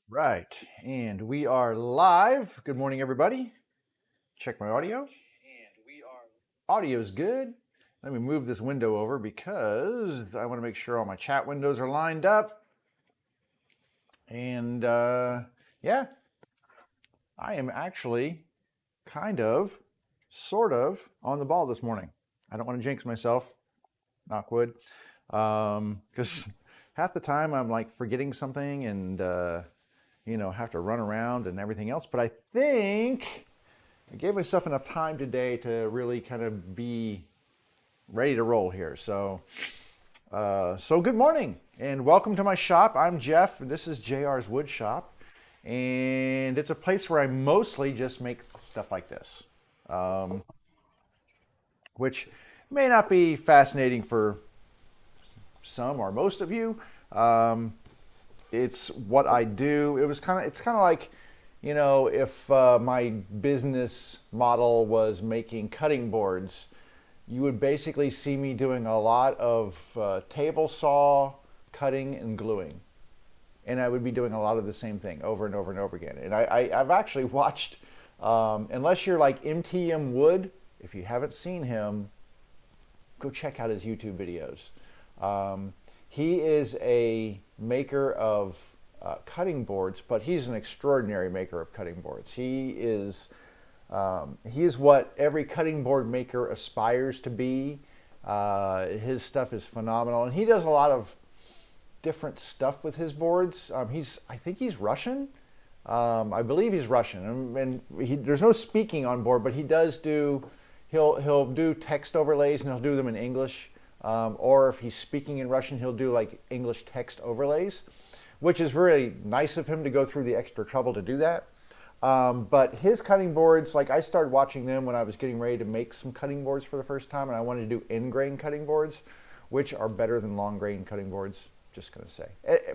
Right, and we are live. Good morning, everybody. Check my audio. Audio's good. Let me move this window over because I want to make sure all my chat windows are lined up. And yeah, I am actually kind of, sort of, on the ball this morning. I don't want to jinx myself, knock wood, because half the time I'm like forgetting something and have to run around and everything else. But I think I gave myself enough time today to really kind of be ready to roll here. So good morning and welcome to my shop. I'm Jeff. And this is JR's Wood Shop, and it's a place where I mostly just make stuff like this, um, which may not be fascinating for some or most of you. Um, it's what I do. It's kind of like, if my business model was making cutting boards, you would basically see me doing a lot of table saw cutting and gluing. And I would be doing a lot of the same thing over and over and over again. And I've actually watched, unless you're like MTM Wood, if you haven't seen him, go check out his YouTube videos. He is a maker of cutting boards, but he's an extraordinary maker of cutting boards. He is what every cutting board maker aspires to be. His stuff is phenomenal, and he does a lot of different stuff with his boards. I think he's Russian. I believe he's Russian, there's no speaking on board, but he does do. He'll do text overlays, and he'll do them in English. Or if he's speaking in Russian, he'll do like English text overlays, which is very nice of him to go through the extra trouble to do that. But his cutting boards, like I started watching them when I was getting ready to make some cutting boards for the first time, and I wanted to do end grain cutting boards, which are better than long grain cutting boards. Just gonna say,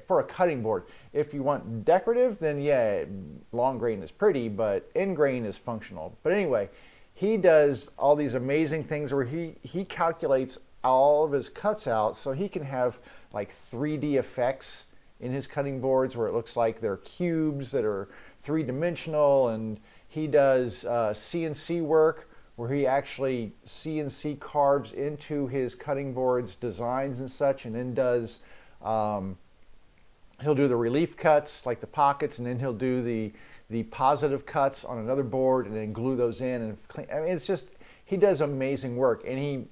for a cutting board, if you want decorative, then yeah, long grain is pretty, but end grain is functional. But anyway, he does all these amazing things where he calculates all of his cuts out so he can have like 3D effects in his cutting boards where it looks like they're cubes that are three-dimensional. And he does CNC work where he actually CNC carves into his cutting boards designs and such, and then does he'll do the relief cuts like the pockets, and then he'll do the positive cuts on another board and then glue those in and clean. I mean, it's just, he does amazing work. And he,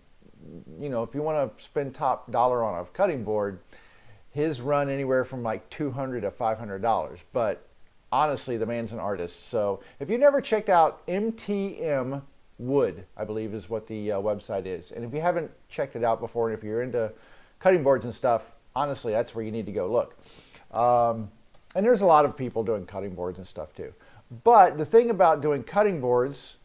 if you want to spend top dollar on a cutting board, his run anywhere from like $200 to $500. But honestly, the man's an artist. So if you never checked out MTM Wood, I believe is what the website is. And if you haven't checked it out before, and if you're into cutting boards and stuff, honestly, that's where you need to go look. And there's a lot of people doing cutting boards and stuff too. But the thing about doing cutting boards,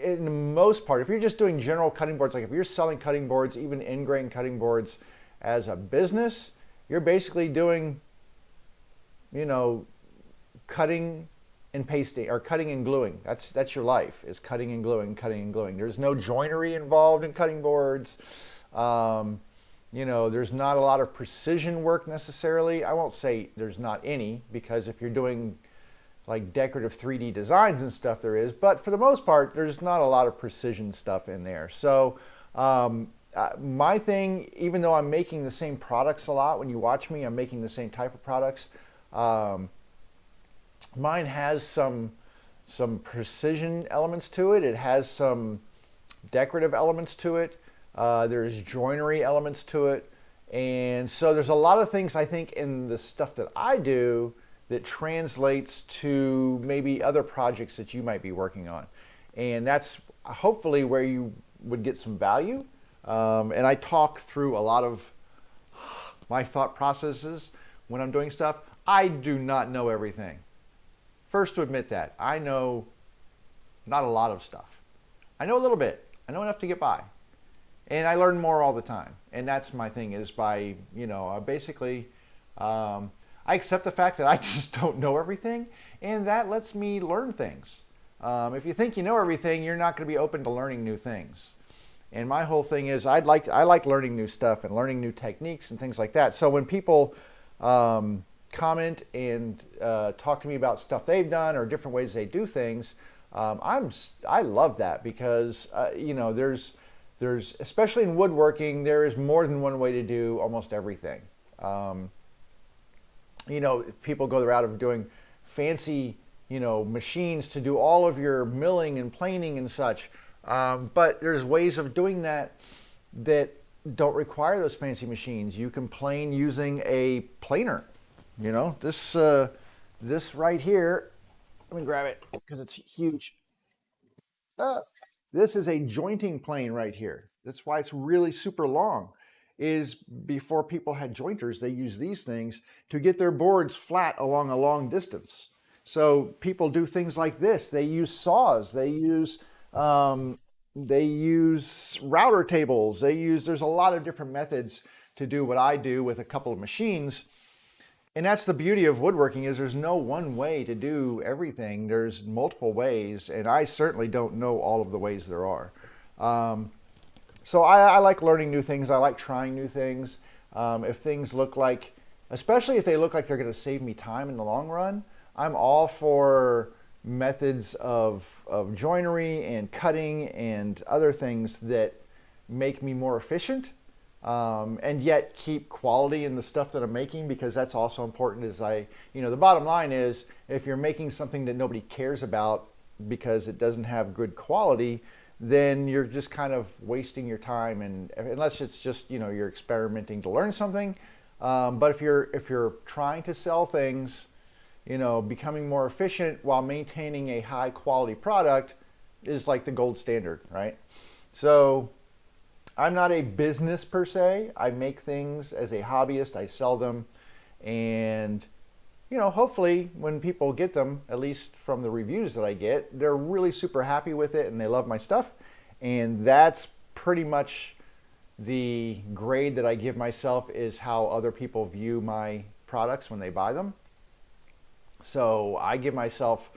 in the most part, if you're just doing general cutting boards, like if you're selling cutting boards, even end grain cutting boards as a business, you're basically doing, cutting and pasting, or cutting and gluing. That's your life, is cutting and gluing, cutting and gluing. There's no joinery involved in cutting boards. There's not a lot of precision work necessarily. I won't say there's not any, because if you're doing like decorative 3D designs and stuff, there is. But for the most part, there's not a lot of precision stuff in there. So my thing, even though I'm making the same products a lot, when you watch me, I'm making the same type of products. Mine has some precision elements to it. It has some decorative elements to it. There's joinery elements to it. And so there's a lot of things, I think, in the stuff that I do that translates to maybe other projects that you might be working on. And that's hopefully where you would get some value. And I talk through a lot of my thought processes when I'm doing stuff. I do not know everything. First to admit that. I know not a lot of stuff. I know a little bit. I know enough to get by. And I learn more all the time. And that's my thing, is by, basically, I accept the fact that I just don't know everything, and that lets me learn things. If you think you know everything, you're not going to be open to learning new things. And my whole thing is I like learning new stuff and learning new techniques and things like that. So when people comment and talk to me about stuff they've done or different ways they do things, I love that because you know there's especially in woodworking there is more than one way to do almost everything. You know, people go the route of doing fancy, you know, machines to do all of your milling and planing and such. But there's ways of doing that that don't require those fancy machines. You can plane using a planer. You know, this right here, let me grab it because it's huge. Uh, this is a jointing plane right here. That's why it's really super long. Is before people had jointers, they used these things to get their boards flat along a long distance. So people do things like this. They use saws. They use router tables. There's a lot of different methods to do what I do with a couple of machines. And that's the beauty of woodworking is there's no one way to do everything. There's multiple ways, and I certainly don't know all of the ways there are. So I like learning new things. I like trying new things. If things look like, especially if they look like they're going to save me time in the long run, I'm all for methods of joinery and cutting and other things that make me more efficient and yet keep quality in the stuff that I'm making, because that's also important. You know, the bottom line is if you're making something that nobody cares about because it doesn't have good quality, then you're just kind of wasting your time, and unless it's just, you know, you're experimenting to learn something. But if you're trying to sell things, you know, becoming more efficient while maintaining a high quality product is like the gold standard, right? So I'm not a business per se. I make things as a hobbyist. I sell them, and you know, hopefully when people get them, at least from the reviews that I get, they're really super happy with it and they love my stuff. And that's pretty much the grade that I give myself, is how other people view my products when they buy them. So I give myself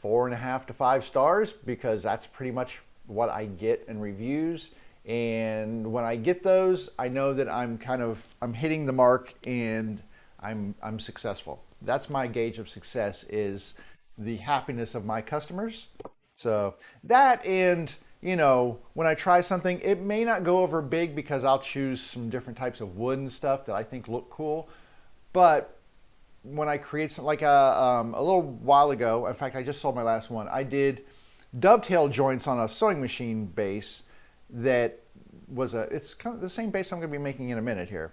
4.5 to 5 stars because that's pretty much what I get in reviews. And when I get those, I know that I'm hitting the mark and I'm successful. That's my gauge of success, is the happiness of my customers. So that, and you know, when I try something, it may not go over big because I'll choose some different types of wood and stuff that I think look cool. But when I create something, like a little while ago, in fact, I just sold my last one. I did dovetail joints on a sewing machine base that it's kind of the same base I'm going to be making in a minute here.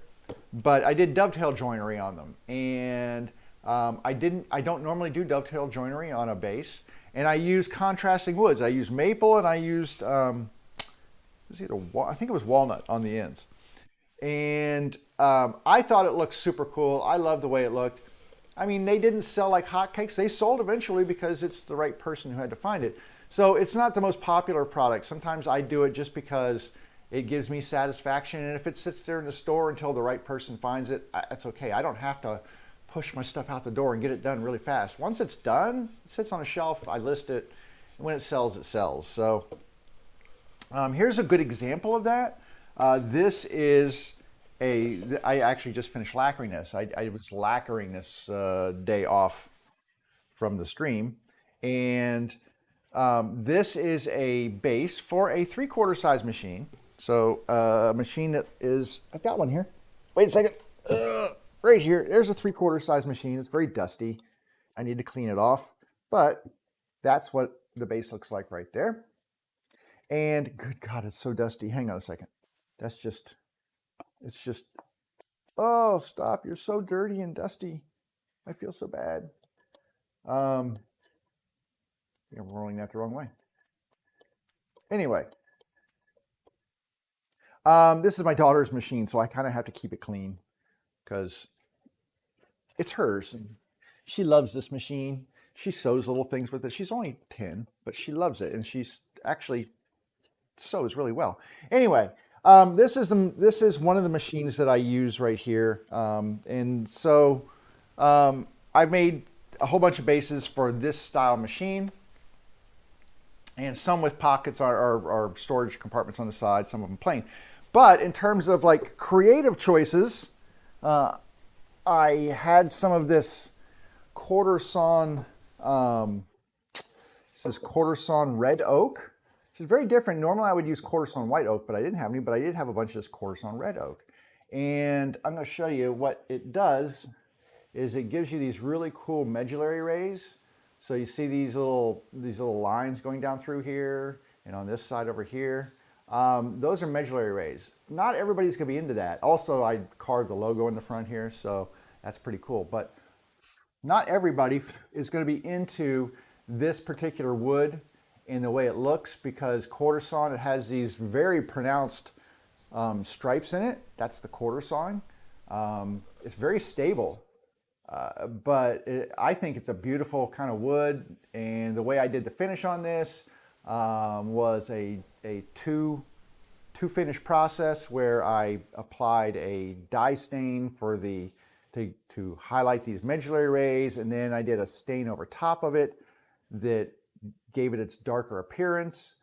But I did dovetail joinery on them, and I don't normally do dovetail joinery on a base, and I use contrasting woods. I used maple, and I used I think it was walnut on the ends, and I thought it looked super cool. I loved the way it looked. I mean, they didn't sell like hotcakes. They sold eventually because it's the right person who had to find it. So it's not the most popular product. Sometimes I do it just because it gives me satisfaction, and if it sits there in the store until the right person finds it, that's okay. I don't have to push my stuff out the door and get it done really fast. Once it's done, it sits on a shelf, I list it, and when it sells, it sells. So here's a good example of that. This is I actually just finished lacquering this. I was lacquering this day off from the stream, and this is a base for a 3/4 size machine. So a machine that is, I've got one here. Wait a second. Right here, there's a 3/4 size machine. It's very dusty. I need to clean it off, but that's what the base looks like right there. And good God, it's so dusty. Hang on a second. It's just, oh, stop. You're so dirty and dusty. I feel so bad. I think I'm rolling that the wrong way. Anyway, this is my daughter's machine, so I kind of have to keep it clean because it's hers. And she loves this machine. She sews little things with it. She's only 10, but she loves it, and she's actually sews really well. Anyway, this is one of the machines that I use right here, and so I made a whole bunch of bases for this style machine, and some with pockets or storage compartments on the side, some of them plain. But in terms of like creative choices, I had some of this quarter sawn, this is quarter sawn red oak, which is very different. Normally I would use quarter sawn white oak, but I didn't have any, but I did have a bunch of this quarter sawn red oak. And I'm going to show you what it does is it gives you these really cool medullary rays. So you see these little lines going down through here and on this side over here. Those are medullary rays. Not everybody's going to be into that. Also, I carved the logo in the front here, so that's pretty cool. But not everybody is going to be into this particular wood in the way it looks, because quarter sawn, it has these very pronounced stripes in it. That's the quarter sawing. It's very stable, but I think it's a beautiful kind of wood. And the way I did the finish on this was a two finish process where I applied a dye stain for to highlight these medullary rays, and then I did a stain over top of it that gave it its darker appearance.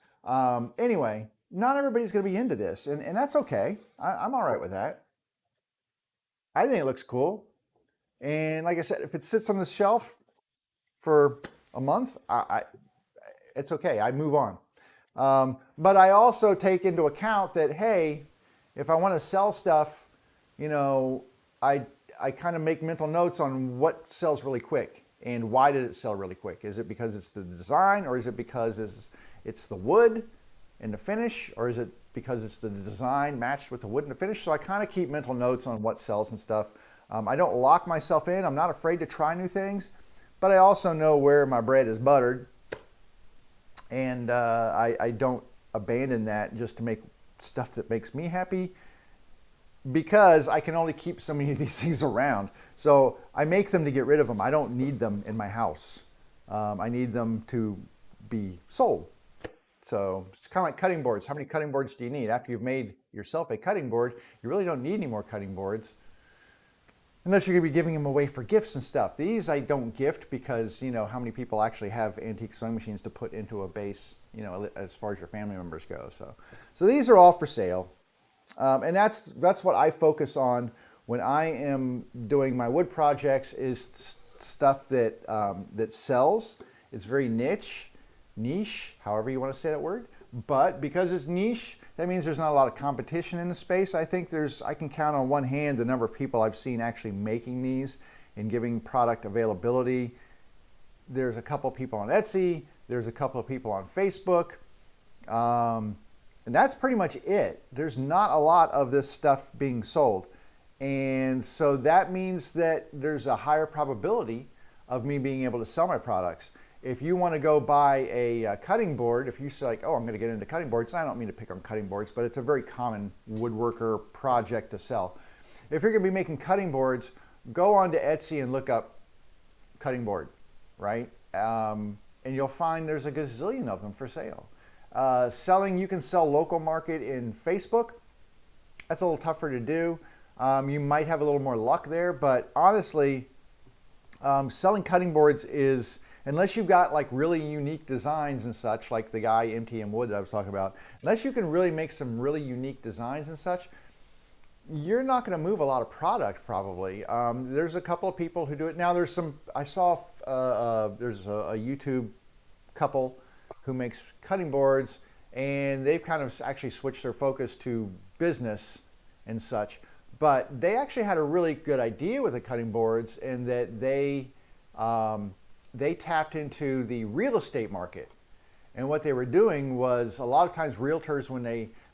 Anyway, not everybody's going to be into this, and that's okay. I'm all right with that. I think it looks cool, and like I said, if it sits on the shelf for a month, it's okay. I move on. But I also take into account that, hey, if I want to sell stuff, you know, I kind of make mental notes on what sells really quick and why did it sell really quick. Is it because it's the design, or is it because it's the wood and the finish, or is it because it's the design matched with the wood and the finish? So I kind of keep mental notes on what sells and stuff. I don't lock myself in. I'm not afraid to try new things, but I also know where my bread is buttered. And I don't abandon that just to make stuff that makes me happy, because I can only keep so many of these things around. So I make them to get rid of them. I don't need them in my house. I need them to be sold. So it's kind of like cutting boards. How many cutting boards do you need? After you've made yourself a cutting board, you really don't need any more cutting boards, unless you're going to be giving them away for gifts and stuff. These I don't gift, because, you know, how many people actually have antique sewing machines to put into a base, you know, as far as your family members go. So these are all for sale. And that's what I focus on when I am doing my wood projects, is stuff that that sells. It's very niche, however you want to say that word. But because it's niche, that means there's not a lot of competition in the space. I think I can count on one hand the number of people I've seen actually making these and giving product availability. There's a couple of people on Etsy. There's a couple of people on Facebook. And that's pretty much it. There's not a lot of this stuff being sold. And so that means that there's a higher probability of me being able to sell my products. If you want to go buy a cutting board, if you say like, oh, I'm going to get into cutting boards, and I don't mean to pick on cutting boards, but it's a very common woodworker project to sell. If you're going to be making cutting boards, go on to Etsy and look up cutting board, right? And you'll find there's a gazillion of them for sale. You can sell local market in Facebook. That's a little tougher to do. You might have a little more luck there, but honestly, selling cutting boards is, unless you've got like really unique designs and such, like the guy MTM Wood that I was talking about, unless you can really make some really unique designs and such, you're not going to move a lot of product probably. There's a couple of people who do it. Now I saw there's a YouTube couple who makes cutting boards, and they've kind of actually switched their focus to business and such. But they actually had a really good idea with the cutting boards, in that they tapped into the real estate market. And what they were doing was, a lot of times realtors, when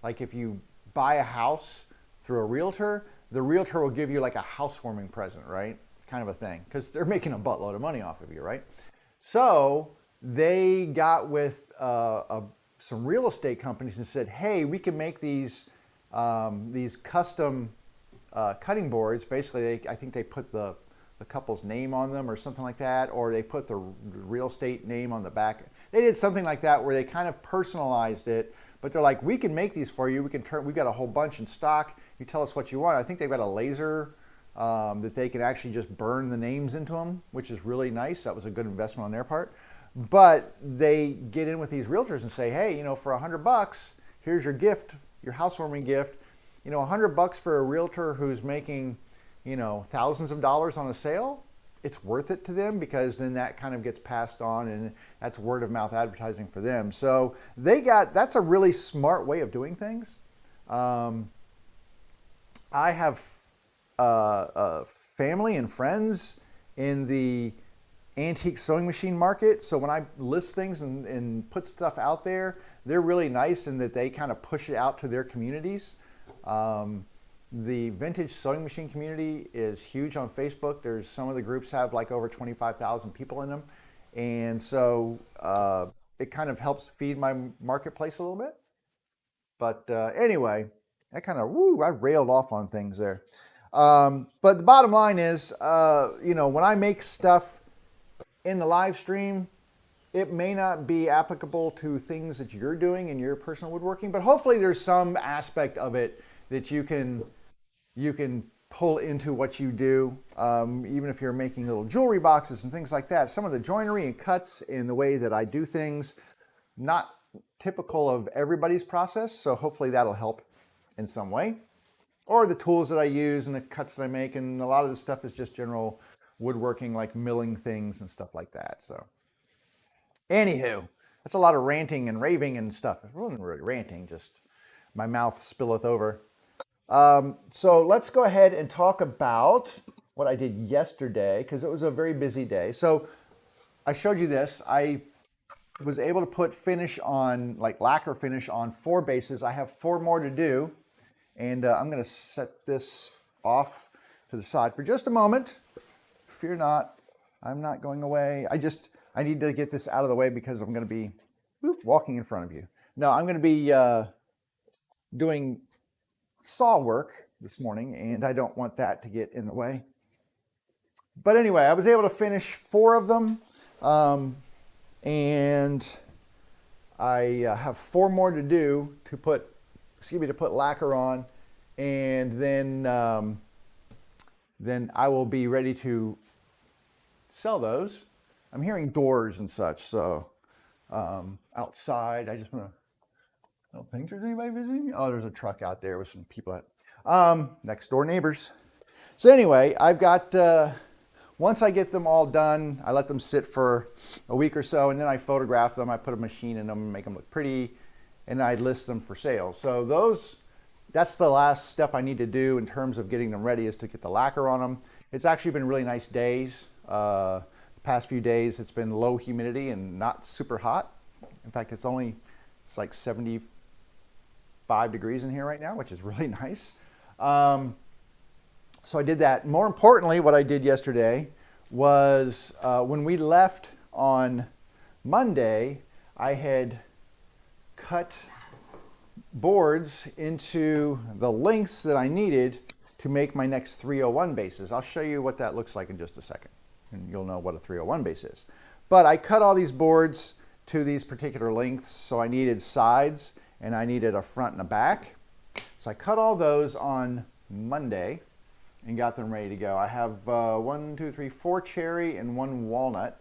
if you buy a house through a realtor, the realtor will give you like a housewarming present, right? Kind of a thing, because they're making a buttload of money off of you, right? So they got with some real estate companies and said, hey, we can make these custom cutting boards. Basically, I think they put the couple's name on them or something like that, or they put the real estate name on the back. They did something like that where they kind of personalized it, but they're like, we can make these for you. We've got a whole bunch in stock. You tell us what you want. I think they've got a laser that they can actually just burn the names into them, which is really nice. That was a good investment on their part. But they get in with these realtors and say, hey, you know, for $100, here's your gift, your housewarming gift. You know, $100 for a realtor who's making thousands of dollars on a sale, it's worth it to them, because then that kind of gets passed on, and that's word of mouth advertising for them. So that's a really smart way of doing things. I have family and friends in the antique sewing machine market. So when I list things and put stuff out there, they're really nice in that they kind of push it out to their communities. The vintage sewing machine community is huge on Facebook. Some of the groups have like over 25,000 people in them. And so it kind of helps feed my marketplace a little bit. But anyway, I railed off on things there. But the bottom line is, when I make stuff in the live stream, it may not be applicable to things that you're doing in your personal woodworking, but hopefully there's some aspect of it that you can pull into what you do, even if you're making little jewelry boxes and things like that. Some of the joinery and cuts in the way that I do things, not typical of everybody's process, so hopefully that'll help in some way. Or the tools that I use and the cuts that I make, and a lot of the stuff is just general woodworking, like milling things and stuff like that. So anywho, that's a lot of ranting and raving and stuff. It wasn't really ranting, just my mouth spilleth over. So let's go ahead and talk about what I did yesterday, because it was a very busy day. So I showed you this. I was able to put finish on, like lacquer finish on 4 bases. I have 4 more to do. And I'm going to set this off to the side for just a moment. Fear not, I'm not going away. I need to get this out of the way because I'm going to be walking in front of you. No, I'm going to be doing saw work this morning, and I don't want that to get in the way. But anyway, I was able to finish 4 of them, and I have 4 more to do to put lacquer on, and then I will be ready to sell those. I'm hearing doors and such, so outside, I don't think there's anybody visiting. Oh, there's a truck out there with some people next door neighbors. So anyway, I've got, once I get them all done, I let them sit for a week or so, and then I photograph them. I put a machine in them and make them look pretty, and I list them for sale. So that's the last step I need to do in terms of getting them ready, is to get the lacquer on them. It's actually been really nice days. The past few days it's been low humidity and not super hot. In fact, it's like 75 degrees in here right now, which is really nice. So I did that. More importantly, what I did yesterday was when we left on Monday, I had cut boards into the lengths that I needed to make my next 301 bases. I'll show you what that looks like in just a second, and you'll know what a 301 base is. But I cut all these boards to these particular lengths, so I needed sides and I needed a front and a back. So I cut all those on Monday and got them ready to go. I have 4 cherry and 1 walnut.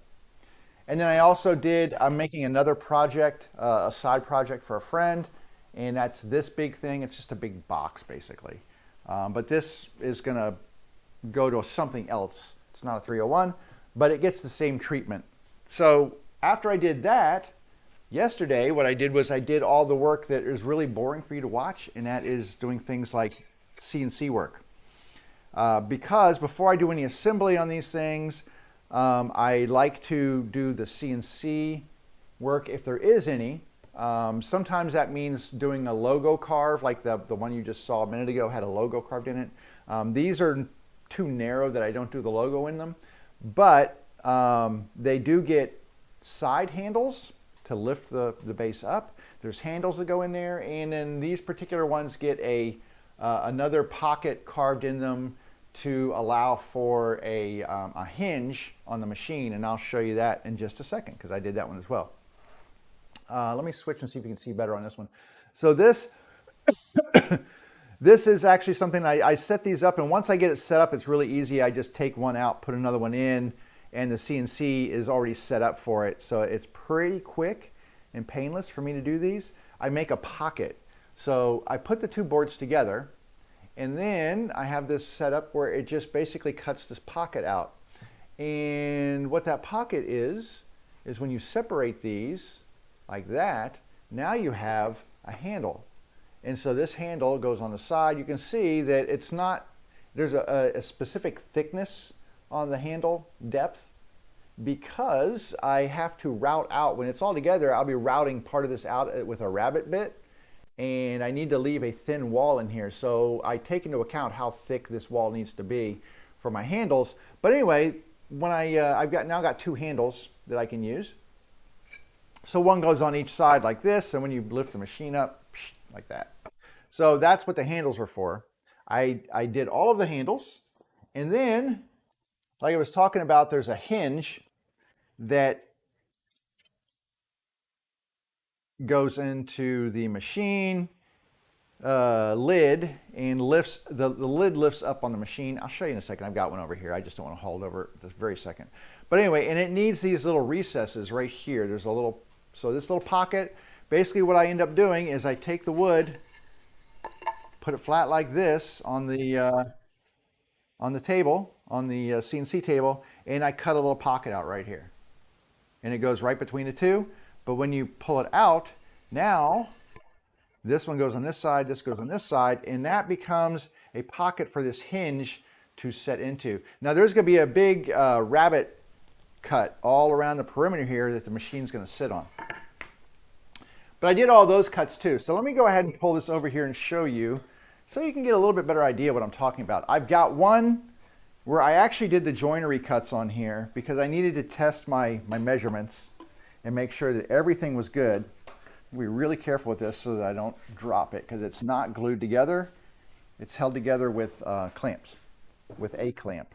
And then I also I'm making another project, a side project for a friend, and that's this big thing. It's just a big box, basically. But this is gonna go to something else. It's not a 301, but it gets the same treatment. So after I did that, yesterday, what I did was I did all the work that is really boring for you to watch, and that is doing things like CNC work. Because before I do any assembly on these things, I like to do the CNC work if there is any. Sometimes that means doing a logo carve, like the one you just saw a minute ago had a logo carved in it. These are too narrow that I don't do the logo in them, but they do get side handles to lift the base up. There's handles that go in there, and then these particular ones get another pocket carved in them to allow for a hinge on the machine, and I'll show you that in just a second because I did that one as well. Let me switch and see if you can see better on this one. So this is actually something I set these up, and once I get it set up, it's really easy. I just take one out, put another one in, and the CNC is already set up for it. So it's pretty quick and painless for me to do these. I make a pocket. So I put the 2 boards together, And then I have this set up where it just basically cuts this pocket out. And what that pocket is when you separate these like that, now you have a handle. And so this handle goes on the side. You can see that it's not, there's a specific thickness on the handle depth, because I have to route out, when it's all together, I'll be routing part of this out with a rabbet bit, and I need to leave a thin wall in here. So I take into account how thick this wall needs to be for my handles. But anyway, when I've now got two handles that I can use. So one goes on each side like this, and when you lift the machine up, like that. So that's what the handles were for. I did all of the handles, and then, like I was talking about, there's a hinge that goes into the machine lid and lifts, the lid lifts up on the machine. I'll show you in a second. I've got one over here. I just don't want to hold over this very second. But anyway, and it needs these little recesses right here. There's a little, so this little pocket, basically what I end up doing is I take the wood, put it flat like this on the table, on the CNC table, and I cut a little pocket out right here. And it goes right between the two. But when you pull it out, now this one goes on this side, this goes on this side, and that becomes a pocket for this hinge to set into. Now there's going to be a big rabbet cut all around the perimeter here that the machine's going to sit on. But I did all those cuts too. So let me go ahead and pull this over here and show you so you can get a little bit better idea what I'm talking about. I've got one where I actually did the joinery cuts on here because I needed to test my measurements and make sure that everything was good. Be really careful with this so that I don't drop it, because it's not glued together. It's held together with clamps, with a clamp.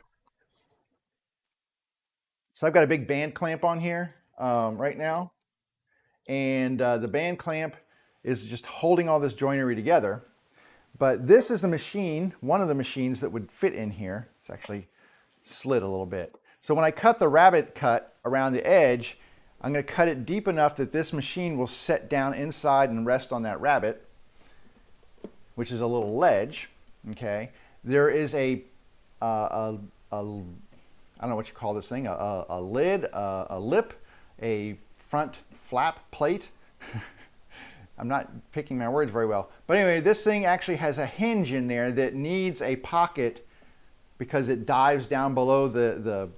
So I've got a big band clamp on here right now, and the band clamp is just holding all this joinery together. But this is the machine, one of the machines that would fit in here. It's actually slid a little bit. So when I cut the rabbet cut around the edge, I'm going to cut it deep enough that this machine will set down inside and rest on that rabbet, which is a little ledge. Okay, there is I don't know what you call this thing, a lid, a lip, a front flap plate. I'm not picking my words very well. But anyway, this thing actually has a hinge in there that needs a pocket because it dives down below the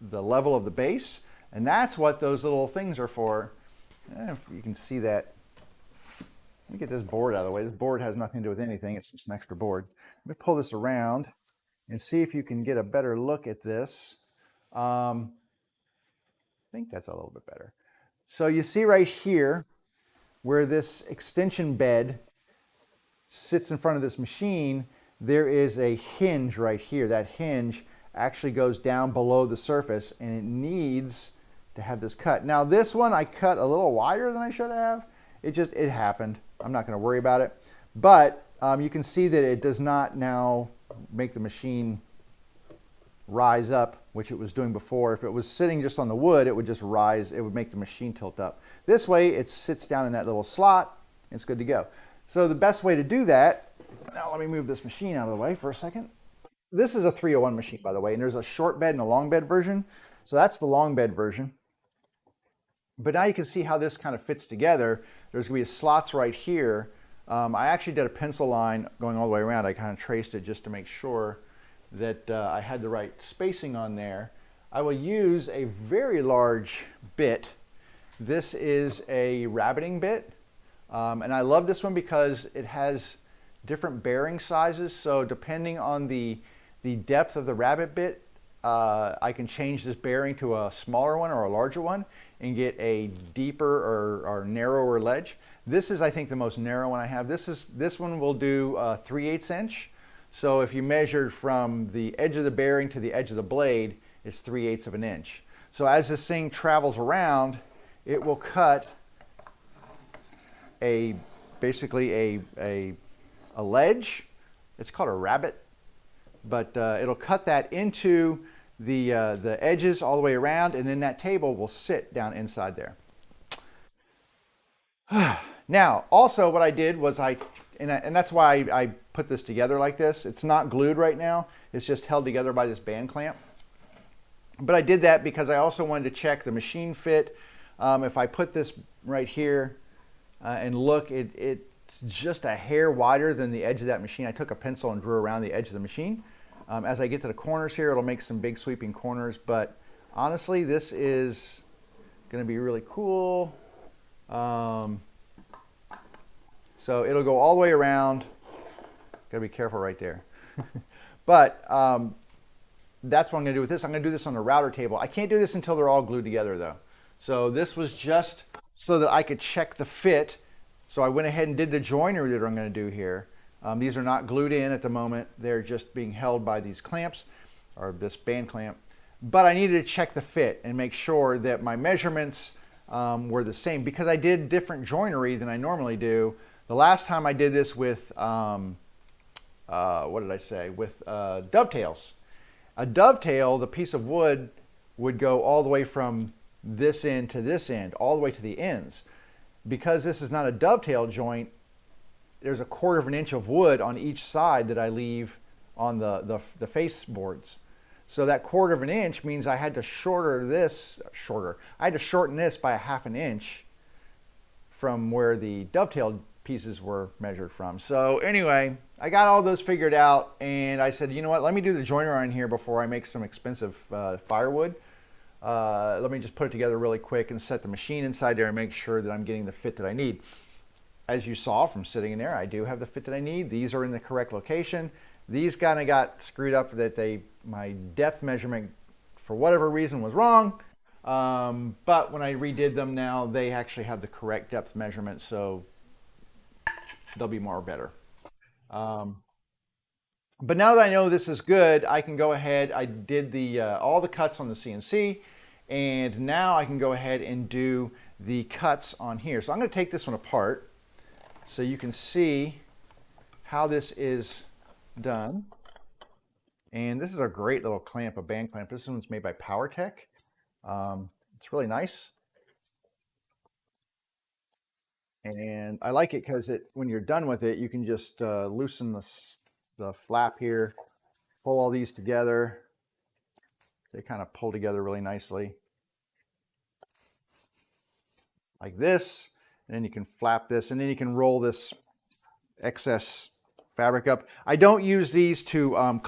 level of the base. And that's what those little things are for. If you can see that. Let me get this board out of the way. This board has nothing to do with anything. It's just an extra board. Let me pull this around and see if you can get a better look at this. I think that's a little bit better. So you see right here where this extension bed sits in front of this machine, there is a hinge right here. That hinge actually goes down below the surface, and it needs to have this cut. Now this one I cut a little wider than I should have. It happened. I'm not going to worry about it. But you can see that it does not now make the machine rise up, which it was doing before. If it was sitting just on the wood, it would just rise. It would make the machine tilt up. This way, it sits down in that little slot, and it's good to go. So the best way to do that, now let me move this machine out of the way for a second. This is a 301 machine, by the way, and there's a short bed and a long bed version. So that's the long bed version. But now you can see how this kind of fits together. There's going to be slots right here. I actually did a pencil line going all the way around. I kind of traced it just to make sure that I had the right spacing on there. I will use a very large bit. This is a rabbeting bit. And I love this one because it has different bearing sizes. So depending on the depth of the rabbet bit, I can change this bearing to a smaller one or a larger one and get a deeper or narrower ledge. This is, I think, the most narrow one I have. This one will do 3/8 inch. So if you measured from the edge of the bearing to the edge of the blade, it's 3/8 of an inch. So as this thing travels around, it will cut basically a ledge. It's called a rabbet, but it'll cut that into the edges all the way around, and then that table will sit down inside there. Now, also what I did was I and that's why I put this together like this. It's not glued right now. It's just held together by this band clamp. But I did that because I also wanted to check the machine fit. If I put this right here and look, it's just a hair wider than the edge of that machine. I took a pencil and drew around the edge of the machine. As I get to the corners here, it'll make some big sweeping corners, but honestly, this is going to be really cool. So it'll go all the way around. Gotta be careful right there. But that's what I'm gonna do with this. I'm gonna do this on the router table. I can't do this until they're all glued together though. So this was just so that I could check the fit. So I went ahead and did the joinery that I'm gonna do here. These are not glued in at the moment. They're just being held by these clamps, or this band clamp. But I needed to check the fit and make sure that my measurements were the same, because I did different joinery than I normally do. The last time I did this with, what did I say? With dovetails. A dovetail, the piece of wood would go all the way from this end to this end, all the way to the ends. Because this is not a dovetail joint, there's a 1/4 of an inch of wood on each side that I leave on the face boards. So that 1/4 of an inch means I had to shorten this by a 1/2 an inch from where the dovetail pieces were measured from. So anyway, I got all those figured out, and I said, you know what, let me do the joinery on here before I make some expensive firewood. Let me just put it together really quick and set the machine inside there and make sure that I'm getting the fit that I need. As you saw from sitting in there, I do have the fit that I need. These are in the correct location. These kind of got screwed up that my depth measurement, for whatever reason, was wrong. But when I redid them now, they actually have the correct depth measurement, so they'll be more better. But now that I know this is good, I can go ahead. I did all the cuts on the CNC, and now I can go ahead and do the cuts on here. So I'm going to take this one apart so you can see how this is done. And this is a great little clamp, a band clamp. This one's made by PowerTech. It's really nice. And I like it because when you're done with it, you can just loosen the flap here, pull all these together. They kind of pull together really nicely. Like this. And then you can flap this, and then you can roll this excess fabric up. I don't use these to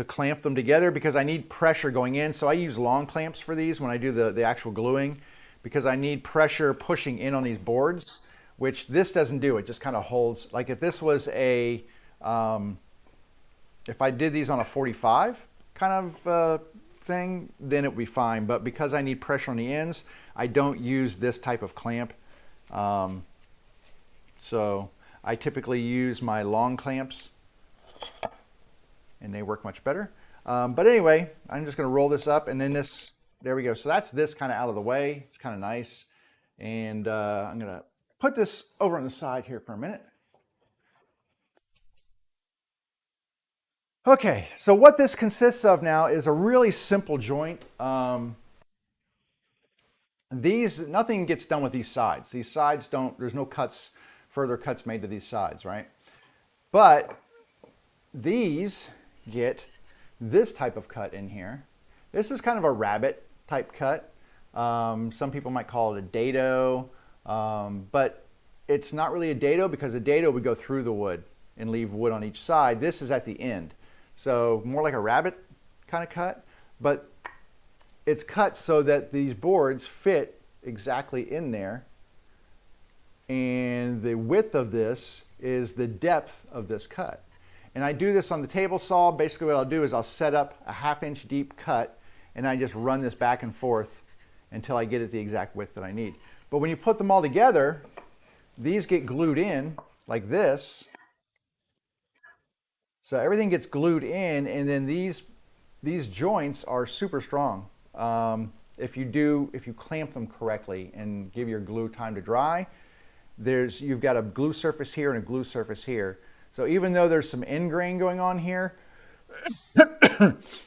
clamp them together because I need pressure going in. So I use long clamps for these when I do the actual gluing, because I need pressure pushing in on these boards, which this doesn't do. It just kind of holds. Like if this was if I did these on a 45 kind of thing, then it would be fine. But because I need pressure on the ends, I don't use this type of clamp. So I typically use my long clamps, and they work much better. But anyway, I'm just going to roll this up, and then this, there we go. So that's this kind of out of the way. It's kind of nice. And I'm going to put this over on the side here for a minute. Okay, so what this consists of now is a really simple joint. Nothing gets done with these sides. These sides there's no further cuts made to these sides, right? But these get this type of cut in here. This is kind of a rabbet type cut. Some people might call it a dado, but it's not really a dado because a dado would go through the wood and leave wood on each side. This is at the end. So more like a rabbet kind of cut, but it's cut so that these boards fit exactly in there. And the width of this is the depth of this cut. And I do this on the table saw. Basically what I'll do is I'll set up a 1/2 inch deep cut, and I just run this back and forth until I get it the exact width that I need. But when you put them all together, these get glued in like this. So everything gets glued in, and then these joints are super strong. If you clamp them correctly and give your glue time to dry, you've got a glue surface here and a glue surface here. So even though there's some end grain going on here,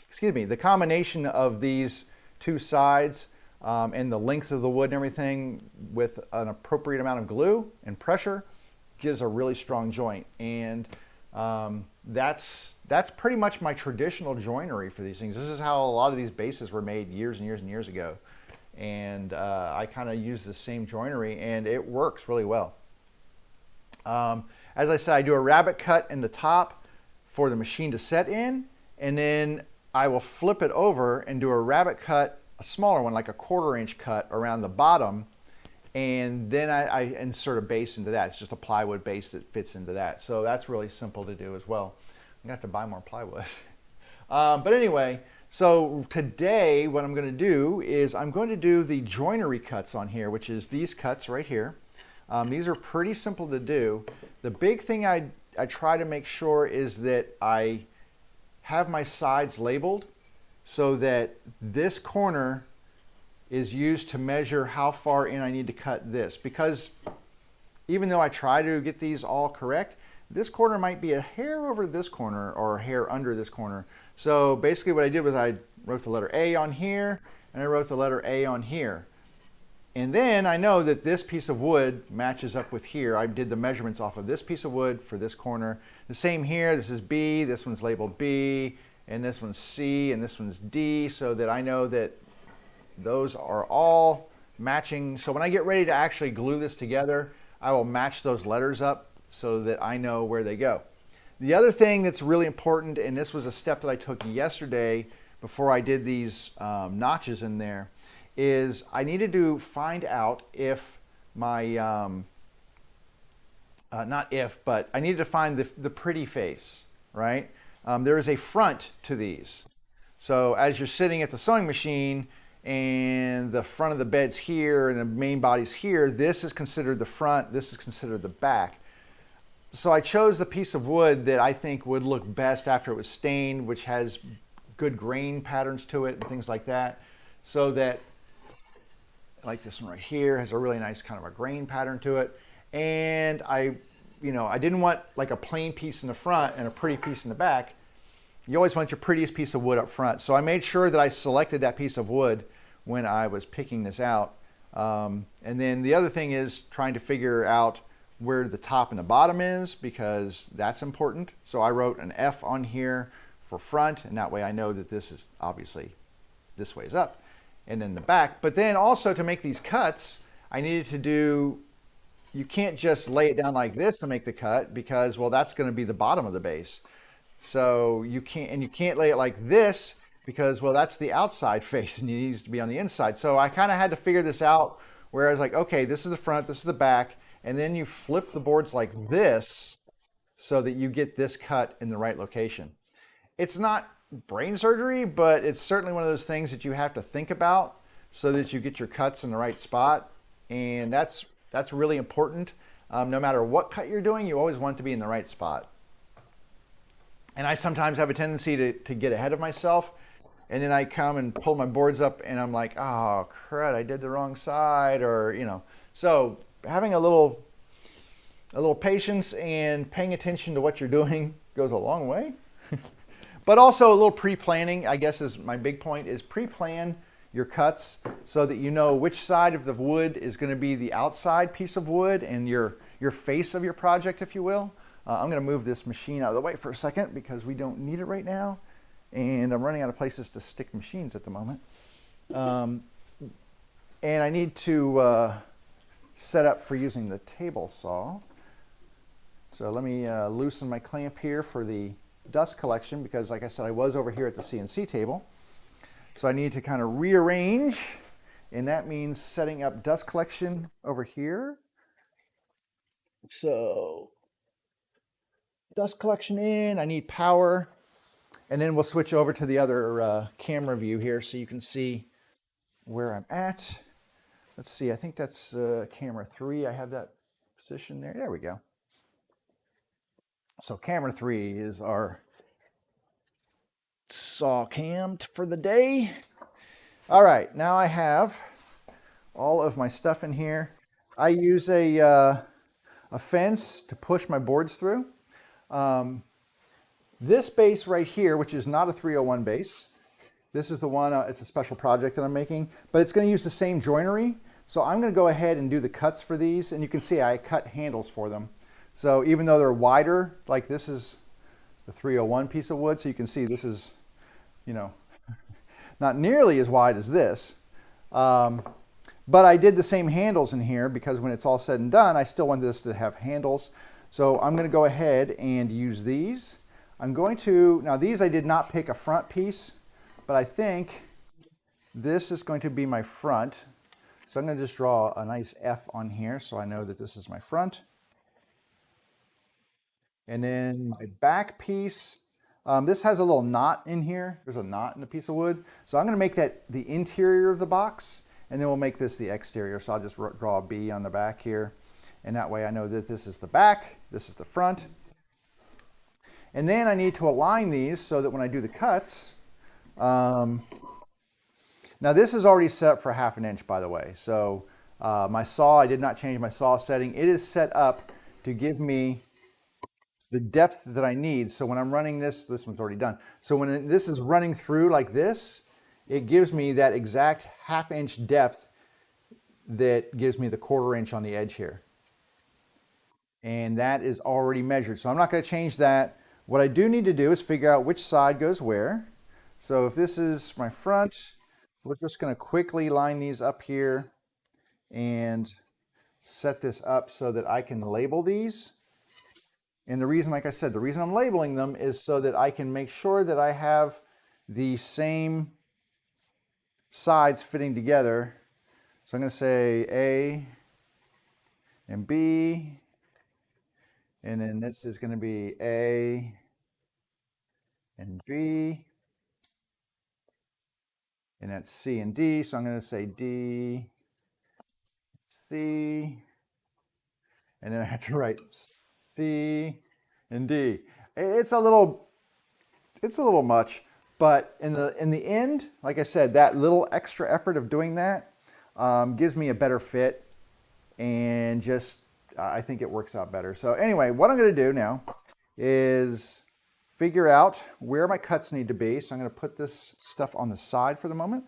excuse me, the combination of these two sides and the length of the wood and everything with an appropriate amount of glue and pressure gives a really strong joint. And that's pretty much my traditional joinery for these things. This is how a lot of these bases were made years and years and years ago. And I kind of use the same joinery, and it works really well. As I said, I do a rabbet cut in the top for the machine to set in, and then I will flip it over and do a rabbet cut, a smaller one, like a 1/4 inch cut around the bottom, and then I insert a base into that. It's just a plywood base that fits into that. So that's really simple to do as well. I'm gonna have to buy more plywood. But anyway, so today what I'm gonna do is I'm going to do the joinery cuts on here, which is these cuts right here. These are pretty simple to do. The big thing I try to make sure is that I have my sides labeled so that this corner is used to measure how far in I need to cut this. Because even though I try to get these all correct, this corner might be a hair over this corner or a hair under this corner. So basically what I did was I wrote the letter A on here and I wrote the letter A on here. And then I know that this piece of wood matches up with here. I did the measurements off of this piece of wood for this corner. The same here, this is B, this one's labeled B, and this one's C, and this one's D, so that I know that those are all matching. So when I get ready to actually glue this together, I will match those letters up so that I know where they go. The other thing that's really important, and this was a step that I took yesterday before I did these notches in there, is I needed to find out if my, not if, but I needed to find the pretty face, right? There is a front to these. So as you're sitting at the sewing machine and the front of the bed's here and the main body's here, this is considered the front, this is considered the back. So I chose the piece of wood that I think would look best after it was stained, which has good grain patterns to it and things like that, so that, like this one right here, has a really nice kind of a grain pattern to it. And I didn't want like a plain piece in the front and a pretty piece in the back. You always want your prettiest piece of wood up front. So I made sure that I selected that piece of wood when I was picking this out. And then the other thing is trying to figure out where the top and the bottom is, because that's important. So I wrote an F on here for front, and that way I know that this is obviously this way is up, and then the back. But then also to make these cuts, I needed to do, you can't just lay it down like this to make the cut, because, well, that's going to be the bottom of the base. So you can't lay it like this, because, well, that's the outside face and it needs to be on the inside. So I kind of had to figure this out, where I was like, okay, this is the front, this is the back, and then you flip the boards like this so that you get this cut in the right location. It's not brain surgery, but it's certainly one of those things that you have to think about so that you get your cuts in the right spot. And that's really important. No matter what cut you're doing, you always want it to be in the right spot. And I sometimes have a tendency to get ahead of myself, and then I come and pull my boards up and I'm like, oh crud, I did the wrong side, or so having a little patience and paying attention to what you're doing goes a long way. But also a little pre-planning, I guess, is my big point, is pre-plan your cuts so that you know which side of the wood is going to be the outside piece of wood and your face of your project, if you will. I'm going to move this machine out of the way for a second because we don't need it right now, and I'm running out of places to stick machines at the moment. And I need to set up for using the table saw. So let me loosen my clamp here for the dust collection, because like I said, I was over here at the CNC table. So I need to kind of rearrange, and that means setting up dust collection over here. So dust collection in, I need power, and then we'll switch over to the other camera view here so you can see where I'm at. Let's see, I think that's camera 3. I have that position there. There we go. So camera 3 is our saw cam for the day. All right, now I have all of my stuff in here. I use a fence to push my boards through. This base right here, which is not a 301 base, This is the one, it's a special project that I'm making, but it's going to use the same joinery. So I'm going to go ahead and do the cuts for these, and you can see I cut handles for them. So even though they're wider, like this is the 301 piece of wood, so you can see this is, you know, not nearly as wide as this. But I did the same handles in here because when it's all said and done, I still want this to have handles. So I'm going to go ahead and use these. I'm going to, now these I did not pick a front piece, but I think this is going to be my front. So I'm going to just draw a nice F on here so I know that this is my front. And then my back piece, this has a little knot in here. There's a knot in the piece of wood. So I'm going to make that the interior of the box, and then we'll make this the exterior. So I'll just draw a B on the back here. And that way I know that this is the back, this is the front. And then I need to align these so that when I do the cuts, now this is already set up for 1/2 inch, by the way. So my saw, I did not change my saw setting. It is set up to give me the depth that I need. So when I'm running this one's already done. So when this is running through like this, it gives me that exact 1/2 inch depth that gives me the 1/4 inch on the edge here. And that is already measured. So I'm not going to change that. What I do need to do is figure out which side goes where. So if this is my front, we're just going to quickly line these up here and set this up so that I can label these. And the reason, like I said, the reason I'm labeling them is so that I can make sure that I have the same sides fitting together. So I'm going to say A and B, and then this is going to be A and B, and that's C and D. So I'm going to say D, C, and then I have to write C and D. It's a little much, but in the end, like I said, that little extra effort of doing that gives me a better fit, and just I think it works out better. So anyway, what I'm going to do now is figure out where my cuts need to be. So I'm going to put this stuff on the side for the moment.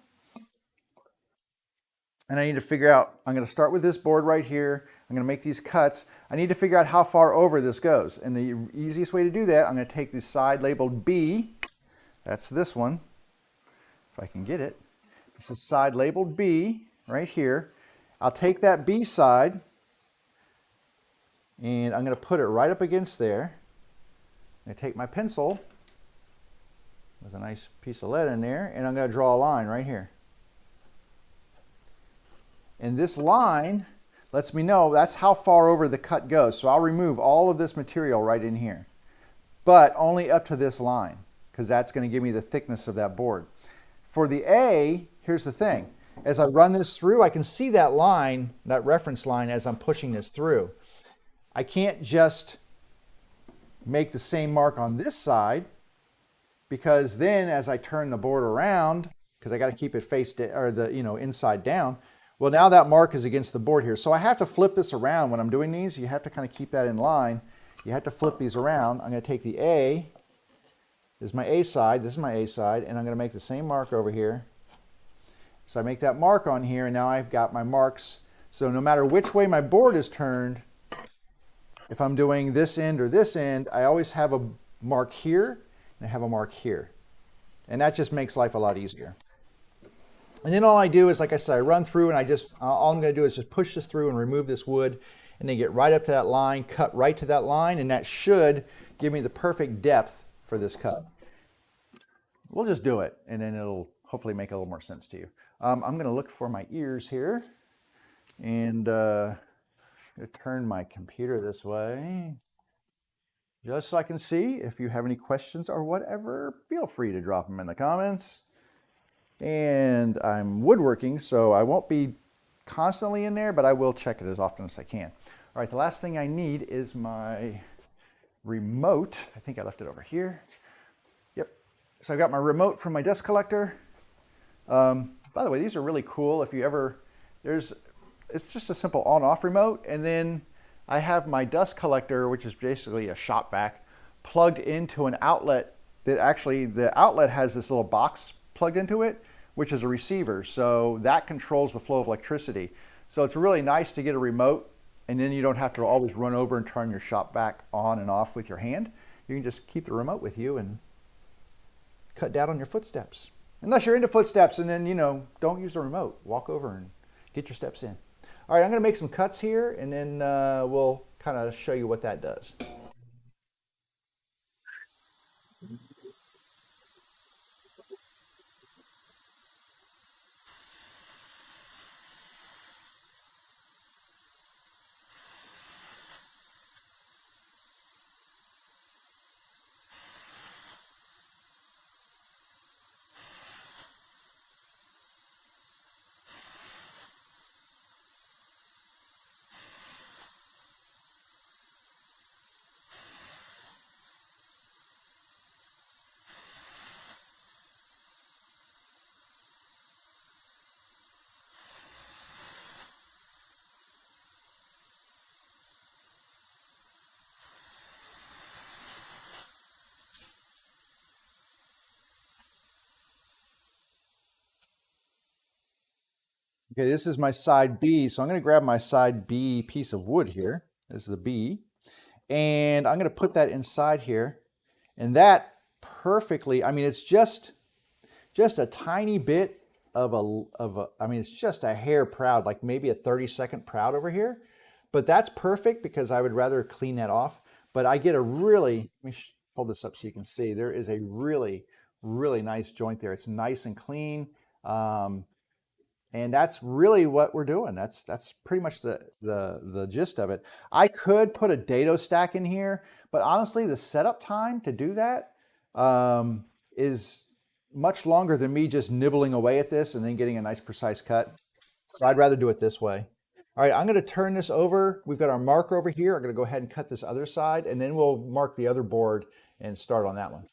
And I need to figure out, I'm going to start with this board right here. I'm going to make these cuts. I need to figure out how far over this goes. And the easiest way to do that, I'm going to take this side labeled B. That's this one, if I can get it. This is side labeled B right here. I'll take that B side and I'm going to put it right up against there. I'm going to take my pencil, there's a nice piece of lead in there, and I'm going to draw a line right here. And this line lets me know that's how far over the cut goes. So I'll remove all of this material right in here, but only up to this line, because that's going to give me the thickness of that board. For the A, here's the thing. As I run this through, I can see that line, that reference line, as I'm pushing this through. I can't just make the same mark on this side, because then as I turn the board around, because I got to keep it inside down, well, now that mark is against the board here. So I have to flip this around when I'm doing these. You have to kind of keep that in line. You have to flip these around. I'm going to take the A, this is my A side, this is my A side, and I'm going to make the same mark over here. So I make that mark on here, and now I've got my marks. So no matter which way my board is turned, if I'm doing this end or this end, I always have a mark here, and I have a mark here. And that just makes life a lot easier. And then all I do is, like I said, I run through, and all I'm going to do is just push this through and remove this wood, and then get right up to that line, cut right to that line, and that should give me the perfect depth for this cut. We'll just do it, and then it'll hopefully make a little more sense to you. I'm going to look for my ears here, and turn my computer this way, just so I can see. If you have any questions or whatever, feel free to drop them in the comments. And I'm woodworking, so I won't be constantly in there, but I will check it as often as I can. All right, the last thing I need is my remote. I think I left it over here. Yep. So I've got my remote from my dust collector. By the way, these are really cool. If you ever, it's just a simple on-off remote, and then I have my dust collector, which is basically a shop vac, plugged into an outlet that actually, the outlet has this little box plugged into it, which is a receiver. So that controls the flow of electricity. So it's really nice to get a remote, and then you don't have to always run over and turn your shop vac on and off with your hand. You can just keep the remote with you and cut down on your footsteps. Unless you're into footsteps, and then, you know, don't use the remote. Walk over and get your steps in. All right, I'm going to make some cuts here, and then we'll kind of show you what that does. Okay, this is my side B, so I'm going to grab my side B piece of wood here. This is the B, and I'm going to put that inside here, and that perfectly, I mean, it's just a tiny bit of I mean, it's just a hair proud, like maybe a 30-second proud over here, but that's perfect because I would rather clean that off. But I get a really, let me hold this up so you can see, there is a really, really nice joint there. It's nice and clean. And that's really what we're doing. That's pretty much the gist of it. I could put a dado stack in here, but honestly, the setup time to do that is much longer than me just nibbling away at this and then getting a nice precise cut. So I'd rather do it this way. All right, I'm going to turn this over. We've got our marker over here. I'm going to go ahead and cut this other side, and then we'll mark the other board and start on that one.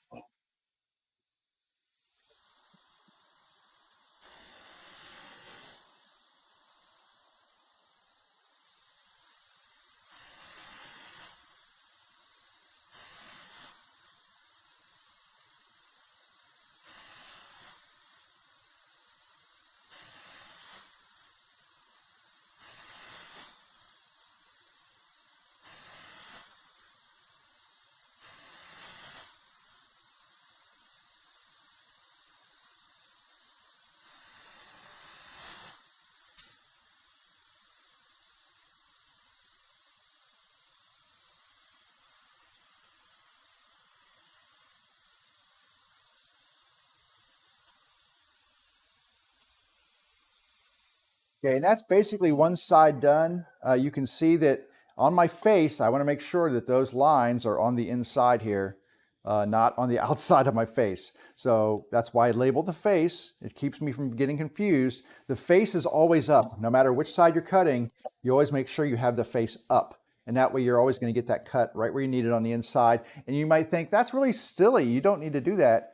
Okay, and that's basically one side done. You can see that on my face, I want to make sure that those lines are on the inside here, not on the outside of my face. So that's why I labeled the face. It keeps me from getting confused. The face is always up. No matter which side you're cutting, you always make sure you have the face up. And that way you're always going to get that cut right where you need it on the inside. And you might think, that's really silly. You don't need to do that.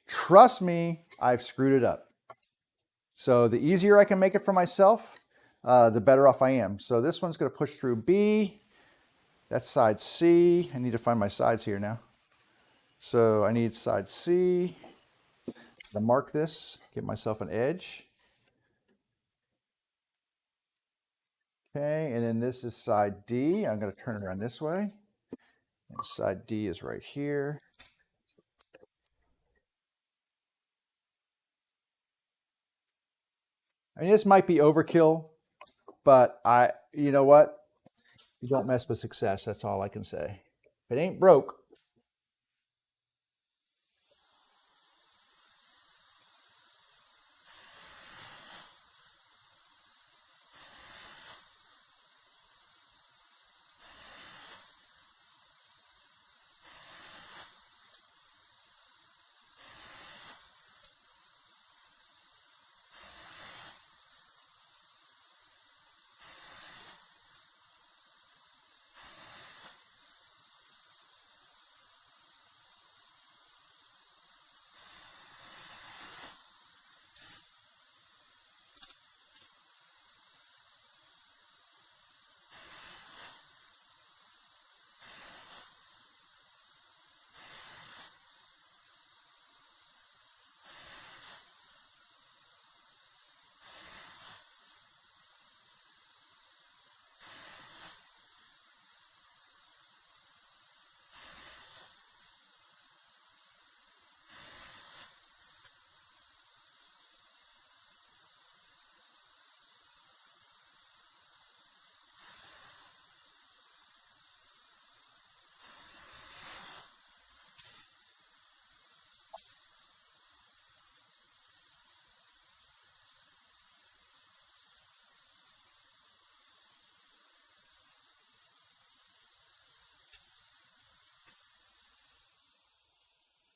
Trust me, I've screwed it up. So the easier I can make it for myself, the better off I am. So this one's going to push through B. That's side C. I need to find my sides here now. So I need side C. To mark this, get myself an edge. Okay, and then this is side D. I'm going to turn it around this way. And side D is right here. I mean, this might be overkill, but you know what? You don't mess with success. That's all I can say. If it ain't broke.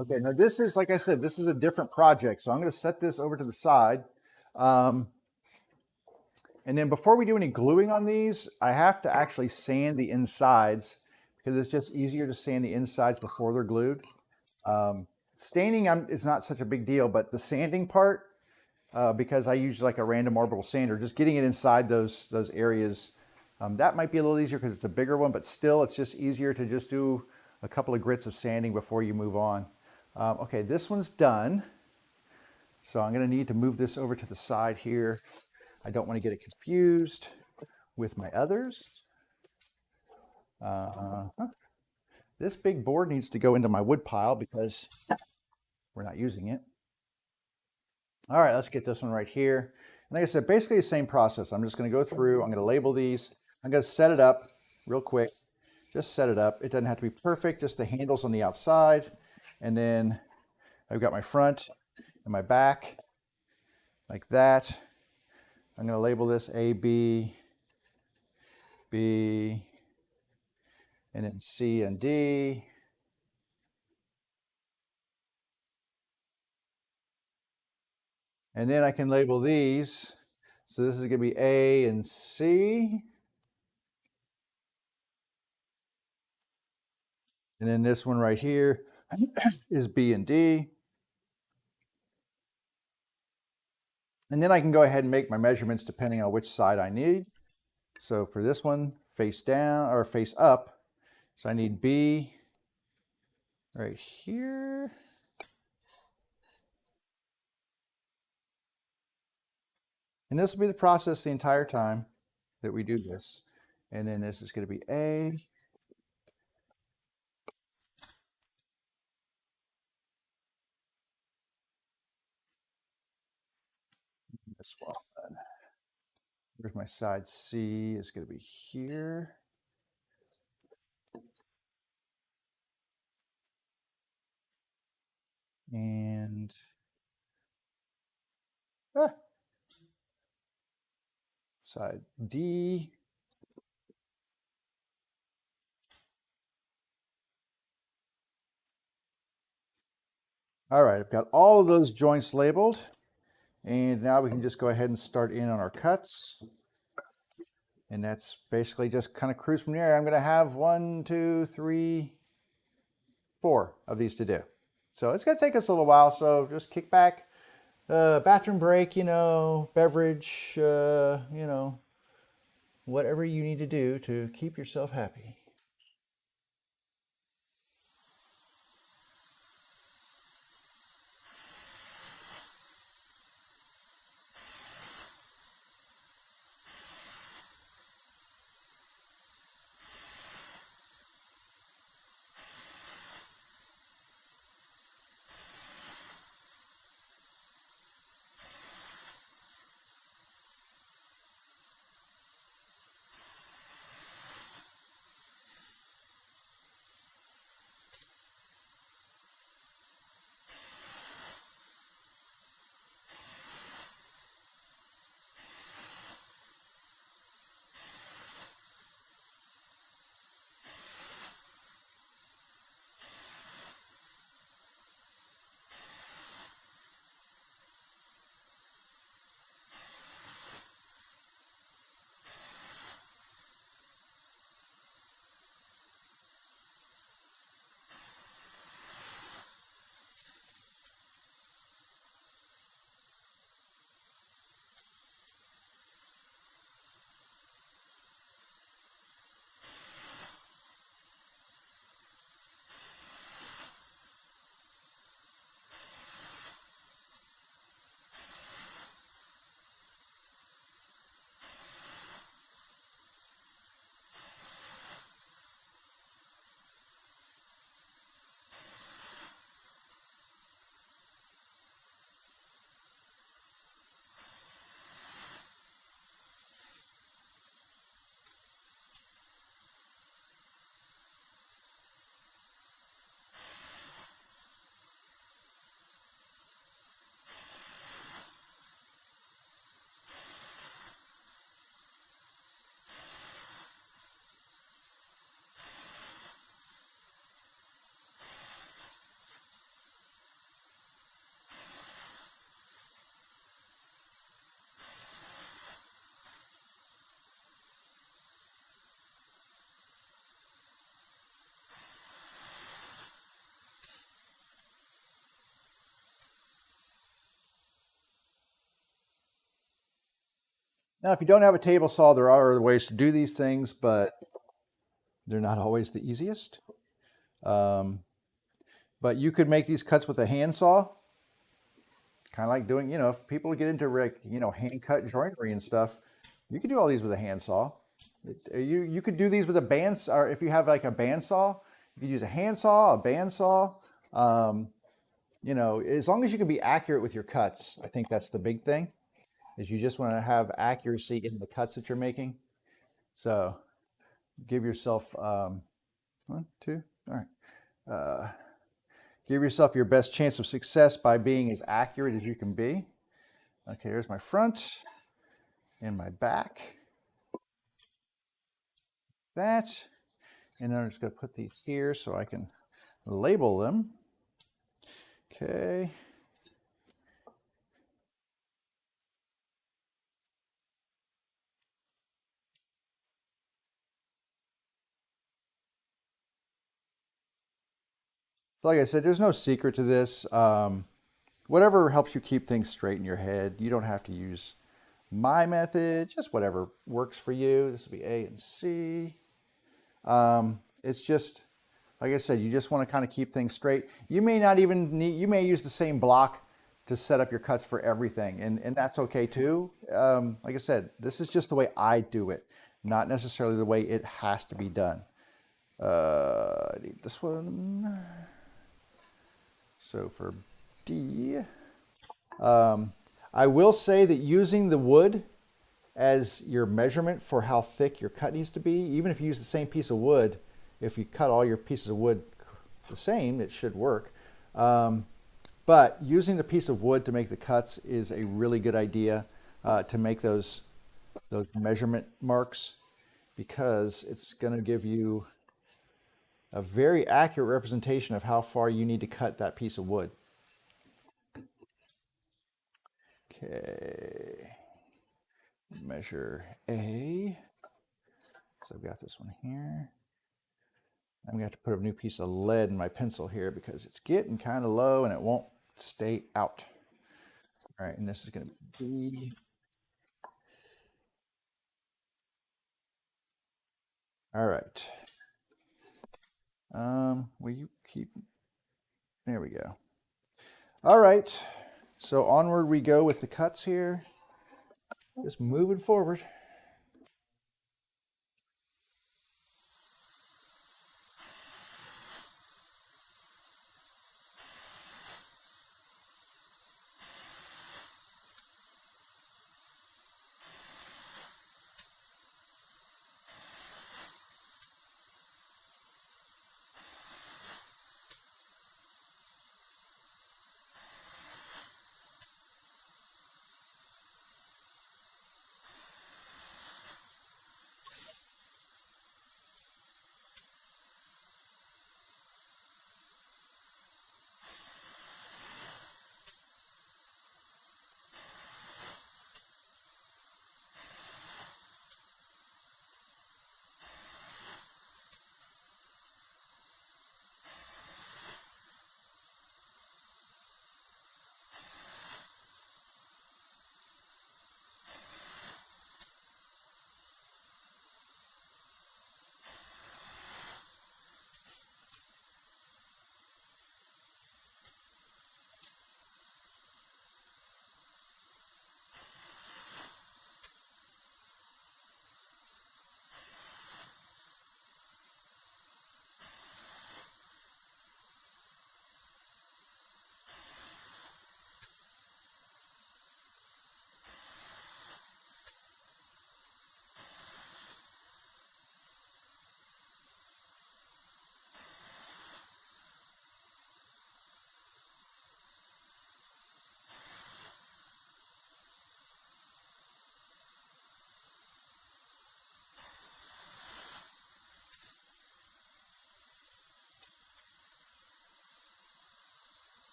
Okay, now this is, like I said, this is a different project. So I'm going to set this over to the side. Um, and then before we do any gluing on these, I have to actually sand the insides because it's just easier to sand the insides before they're glued. Staining is not such a big deal, but the sanding part, because I use like a random orbital sander, just getting it inside those areas, that might be a little easier because it's a bigger one, but still it's just easier to just do a couple of grits of sanding before you move on. Okay, this one's done. So I'm going to need to move this over to the side here. I don't want to get it confused with my others. This big board needs to go into my wood pile because we're not using it. All right, let's get this one right here. And like I said, basically the same process. I'm just going to go through, I'm going to label these. I'm going to set it up real quick. Just set it up. It doesn't have to be perfect, just the handles on the outside. And then I've got my front and my back like that. I'm going to label this A, B, B, and then C and D. And then I can label these. So this is going to be A and C. And then this one right here is B and D. And then I can go ahead and make my measurements depending on which side I need. So for this one, face down or face up. So I need B right here. And this will be the process the entire time that we do this. And then this is going to be A. This one. Where's my side C? It's going to be here. And side D. All right, I've got all of those joints labeled. And now we can just go ahead and start in on our cuts. And that's basically just kind of cruise from there. I'm going to have 1, 2, 3, 4 of these to do. So it's going to take us a little while. So just kick back, bathroom break, beverage, whatever you need to do to keep yourself happy. Now, if you don't have a table saw, there are other ways to do these things, but they're not always the easiest. But you could make these cuts with a handsaw, kind of like doing, if people get into hand cut joinery and stuff, you could do all these with a handsaw. You could do these with a band, or if you have like a bandsaw, you could use a handsaw, a bandsaw. As long as you can be accurate with your cuts, I think that's the big thing. Is you just want to have accuracy in the cuts that you're making. So give yourself one, two, all right. Give yourself your best chance of success by being as accurate as you can be. Okay, here's my front and my back. That. And then I'm just going to put these here so I can label them. Okay. Like I said, there's no secret to this. Whatever helps you keep things straight in your head. You don't have to use my method, just whatever works for you. This will be A and C. It's just, like I said, you just want to kind of keep things straight. You may not even need, you may use the same block to set up your cuts for everything, and that's okay too. Like I said, this is just the way I do it, not necessarily the way it has to be done. I need this one. So for D, I will say that using the wood as your measurement for how thick your cut needs to be, even if you use the same piece of wood, if you cut all your pieces of wood the same, it should work. But using the piece of wood to make the cuts is a really good idea to make those measurement marks, because it's going to give you a very accurate representation of how far you need to cut that piece of wood. Okay, measure A. So I've got this one here. I'm going to have to put a new piece of lead in my pencil here because it's getting kind of low and it won't stay out. All right, and this is going to be B. All right. Will you keep, there we go. All right, so onward we go with the cuts here. Just moving forward.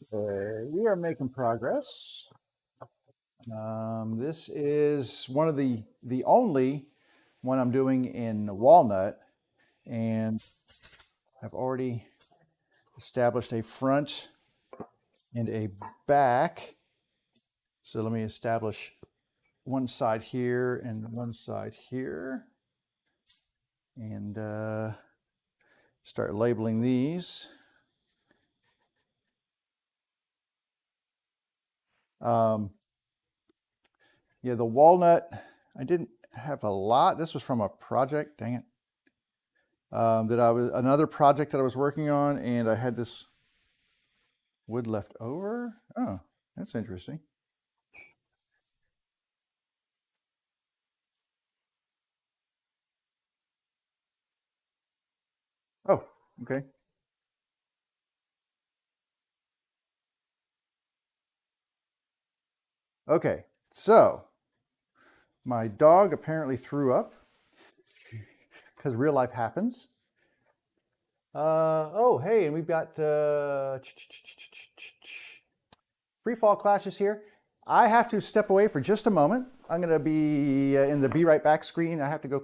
We are making progress. This is one of the only one I'm doing in walnut, and I've already established a front and a back. So let me establish one side here and one side here, and start labeling these. Yeah, the walnut, I didn't have a lot. This was from a project, dang it. Another project that I was working on, and I had this wood left over. Oh, that's interesting. Oh, okay. Okay, so my dog apparently threw up because real life happens. Oh, hey, and we've got free fall clashes here. I have to step away for just a moment. I'm going to be in the be right back screen. I have to go.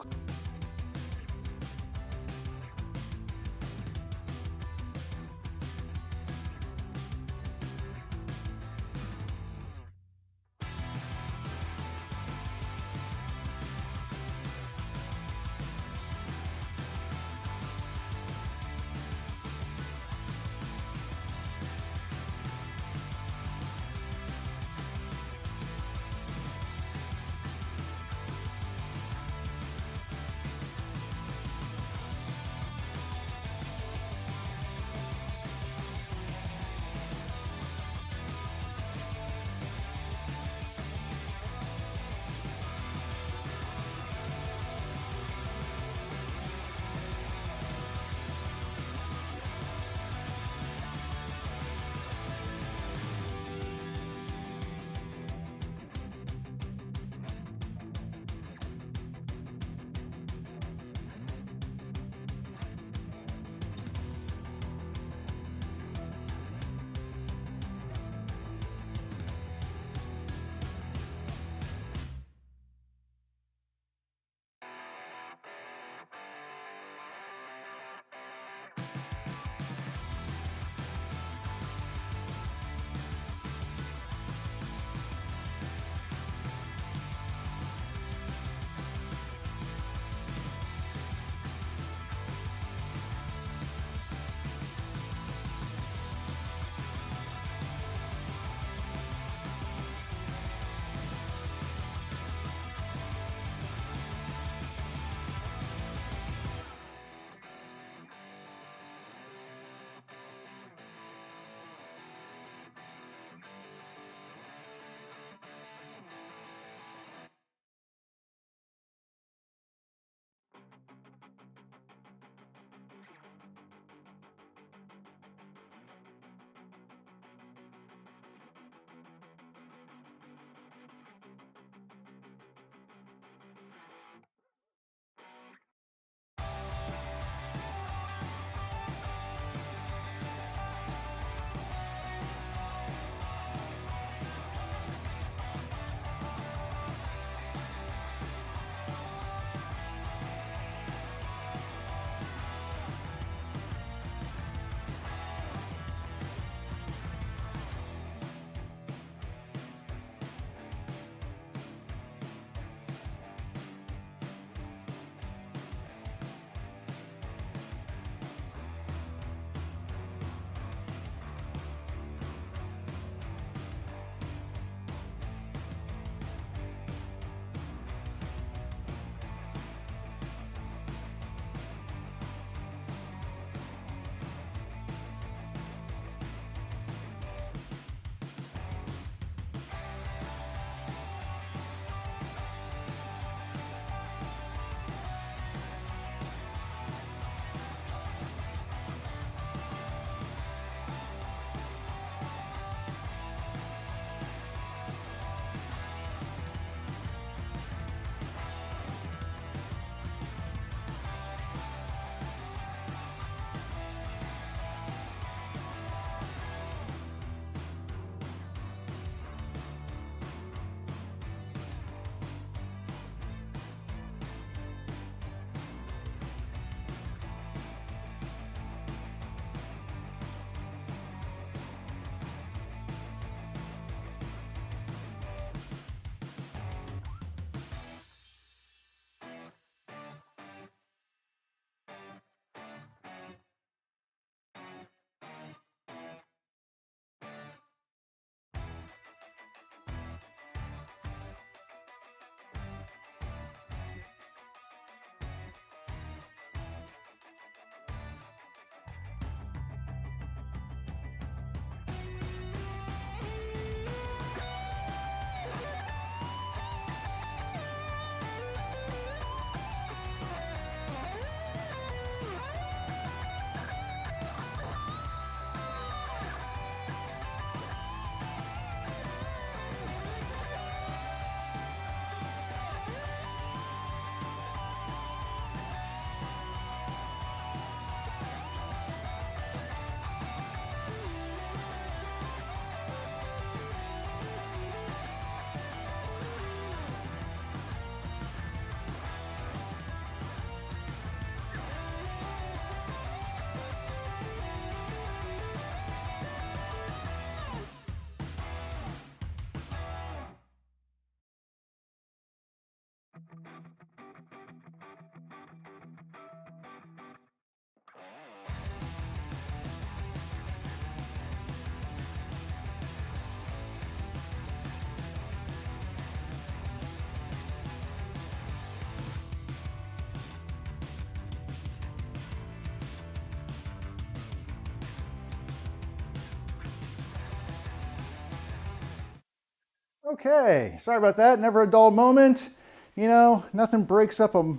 Okay, sorry about that. Never a dull moment. You know, nothing breaks up a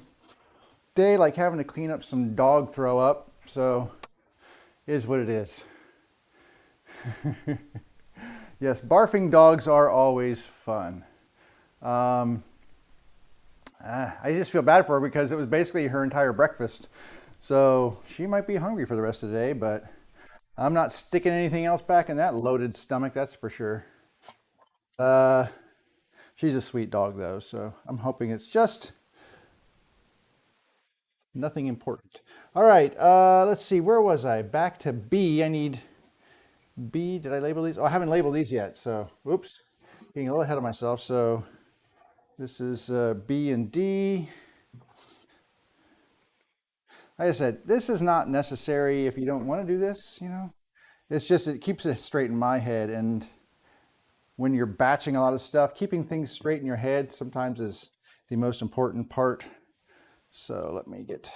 day like having to clean up some dog throw up. So, is what it is. Yes, barfing dogs are always fun. I just feel bad for her because it was basically her entire breakfast. So she might be hungry for the rest of the day, but I'm not sticking anything else back in that loaded stomach, that's for sure. Uh, she's a sweet dog though, so I'm hoping it's just nothing important. All right, let's see, where was I? Back to B. I need B. Did I label these? Oh, I haven't labeled these yet, so whoops. Getting a little ahead of myself. So this is B and D. Like I said, this is not necessary if you don't want to do this, you know. It's just, it keeps it straight in my head. And when you're batching a lot of stuff, keeping things straight in your head sometimes is the most important part. So let me get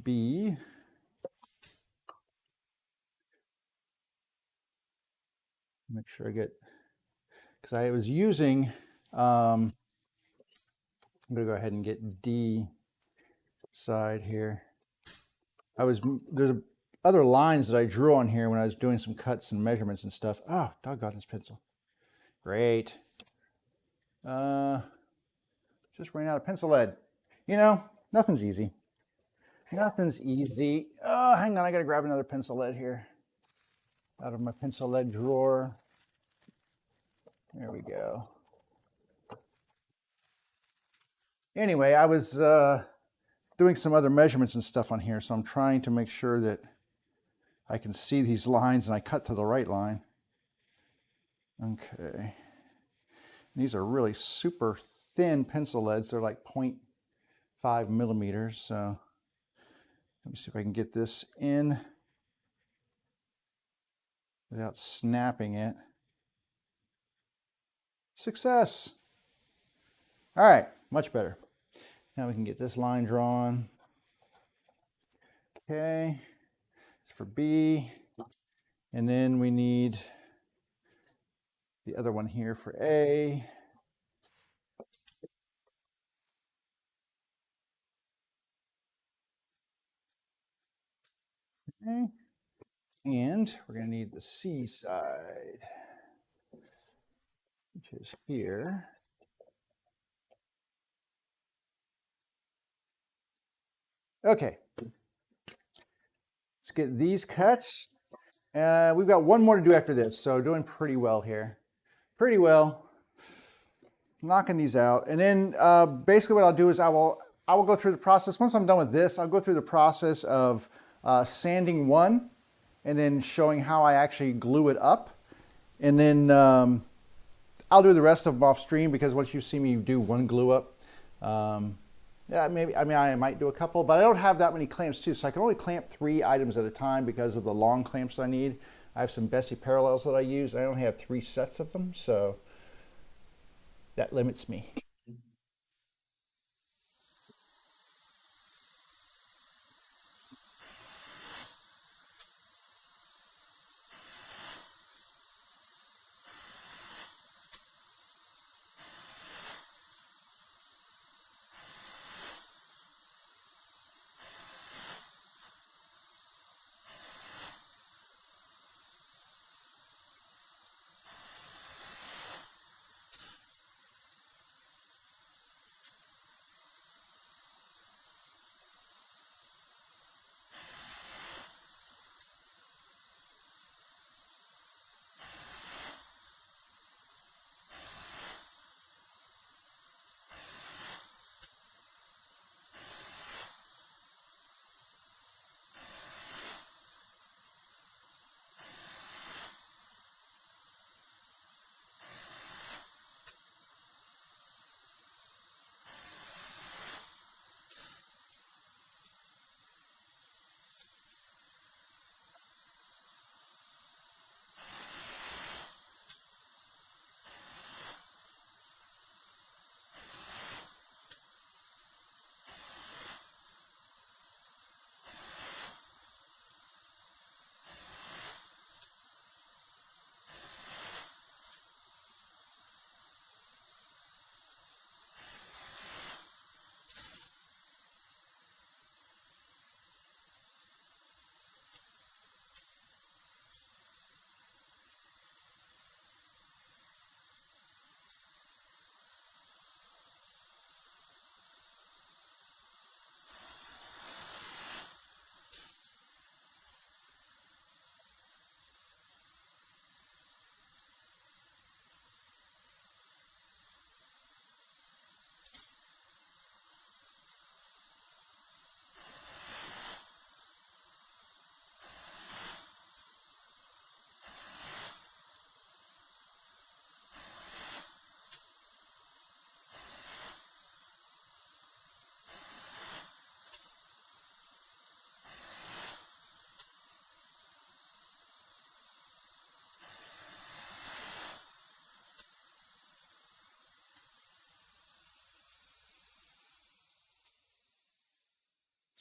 B. Make sure I get, because I was using, I'm going to go ahead and get D side here. There's other lines that I drew on here when I was doing some cuts and measurements and stuff. Oh, doggone this pencil. Great. Just ran out of pencil lead. You know, nothing's easy. Nothing's easy. Oh, hang on, I gotta grab another pencil lead here. Out of my pencil lead drawer. There we go. Anyway, I was doing some other measurements and stuff on here, so I'm trying to make sure that I can see these lines and I cut to the right line. Okay. These are really super thin pencil leads. They're like 0.5 millimeters. So let me see if I can get this in without snapping it. Success. All right, much better. Now we can get this line drawn. Okay, it's for B. And then we need the other one here for A. Okay. And we're going to need the C side, which is here. Okay. Let's get these cuts. We've got one more to do after this, so doing pretty well here. Pretty well. Knocking these out. And then basically what I'll do is I will go through the process. Once I'm done with this, I'll go through the process of sanding one and then showing how I actually glue it up. And then I'll do the rest of them off stream because once you see me do one glue up, yeah, maybe, I might do a couple, but I don't have that many clamps too, so I can only clamp 3 items at a time because of the long clamps I need. I have some Bessie parallels that I use. I only have 3 sets of them, so that limits me.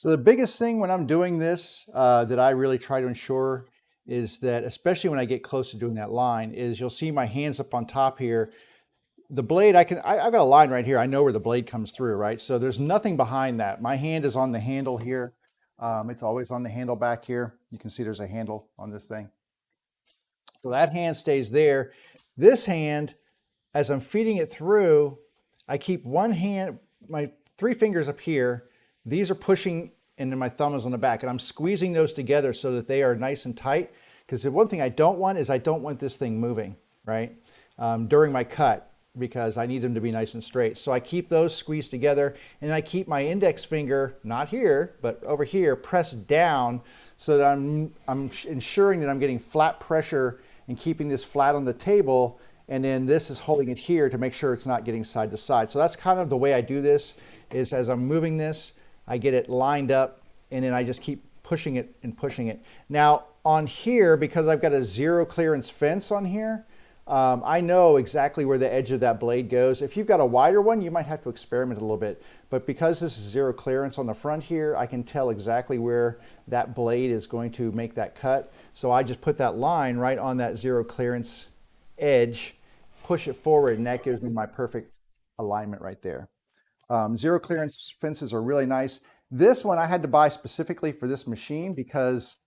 So the biggest thing when I'm doing this that I really try to ensure is that, especially when I get close to doing that line, is you'll see my hands up on top here. The blade, I've got a line right here. I know where the blade comes through, right? So there's nothing behind that. My hand is on the handle here. It's always on the handle back here. You can see there's a handle on this thing. So that hand stays there. This hand, as I'm feeding it through, I keep one hand, my 3 fingers up here. These are pushing, and then my thumb is on the back, and I'm squeezing those together so that they are nice and tight. Because the one thing I don't want is I don't want this thing moving, right? During my cut, because I need them to be nice and straight. So I keep those squeezed together, and I keep my index finger, not here, but over here, pressed down so that I'm ensuring that I'm getting flat pressure and keeping this flat on the table, and then this is holding it here to make sure it's not getting side to side. So that's kind of the way I do this, is as I'm moving this, I get it lined up, and then I just keep pushing it and pushing it. Now on here, because I've got a 0 clearance fence on here, I know exactly where the edge of that blade goes. If you've got a wider one, you might have to experiment a little bit. But because this is 0 clearance on the front here, I can tell exactly where that blade is going to make that cut. So I just put that line right on that 0 clearance edge, push it forward, and that gives me my perfect alignment right there. 0 clearance fences are really nice. This one I had to buy specifically for this machine because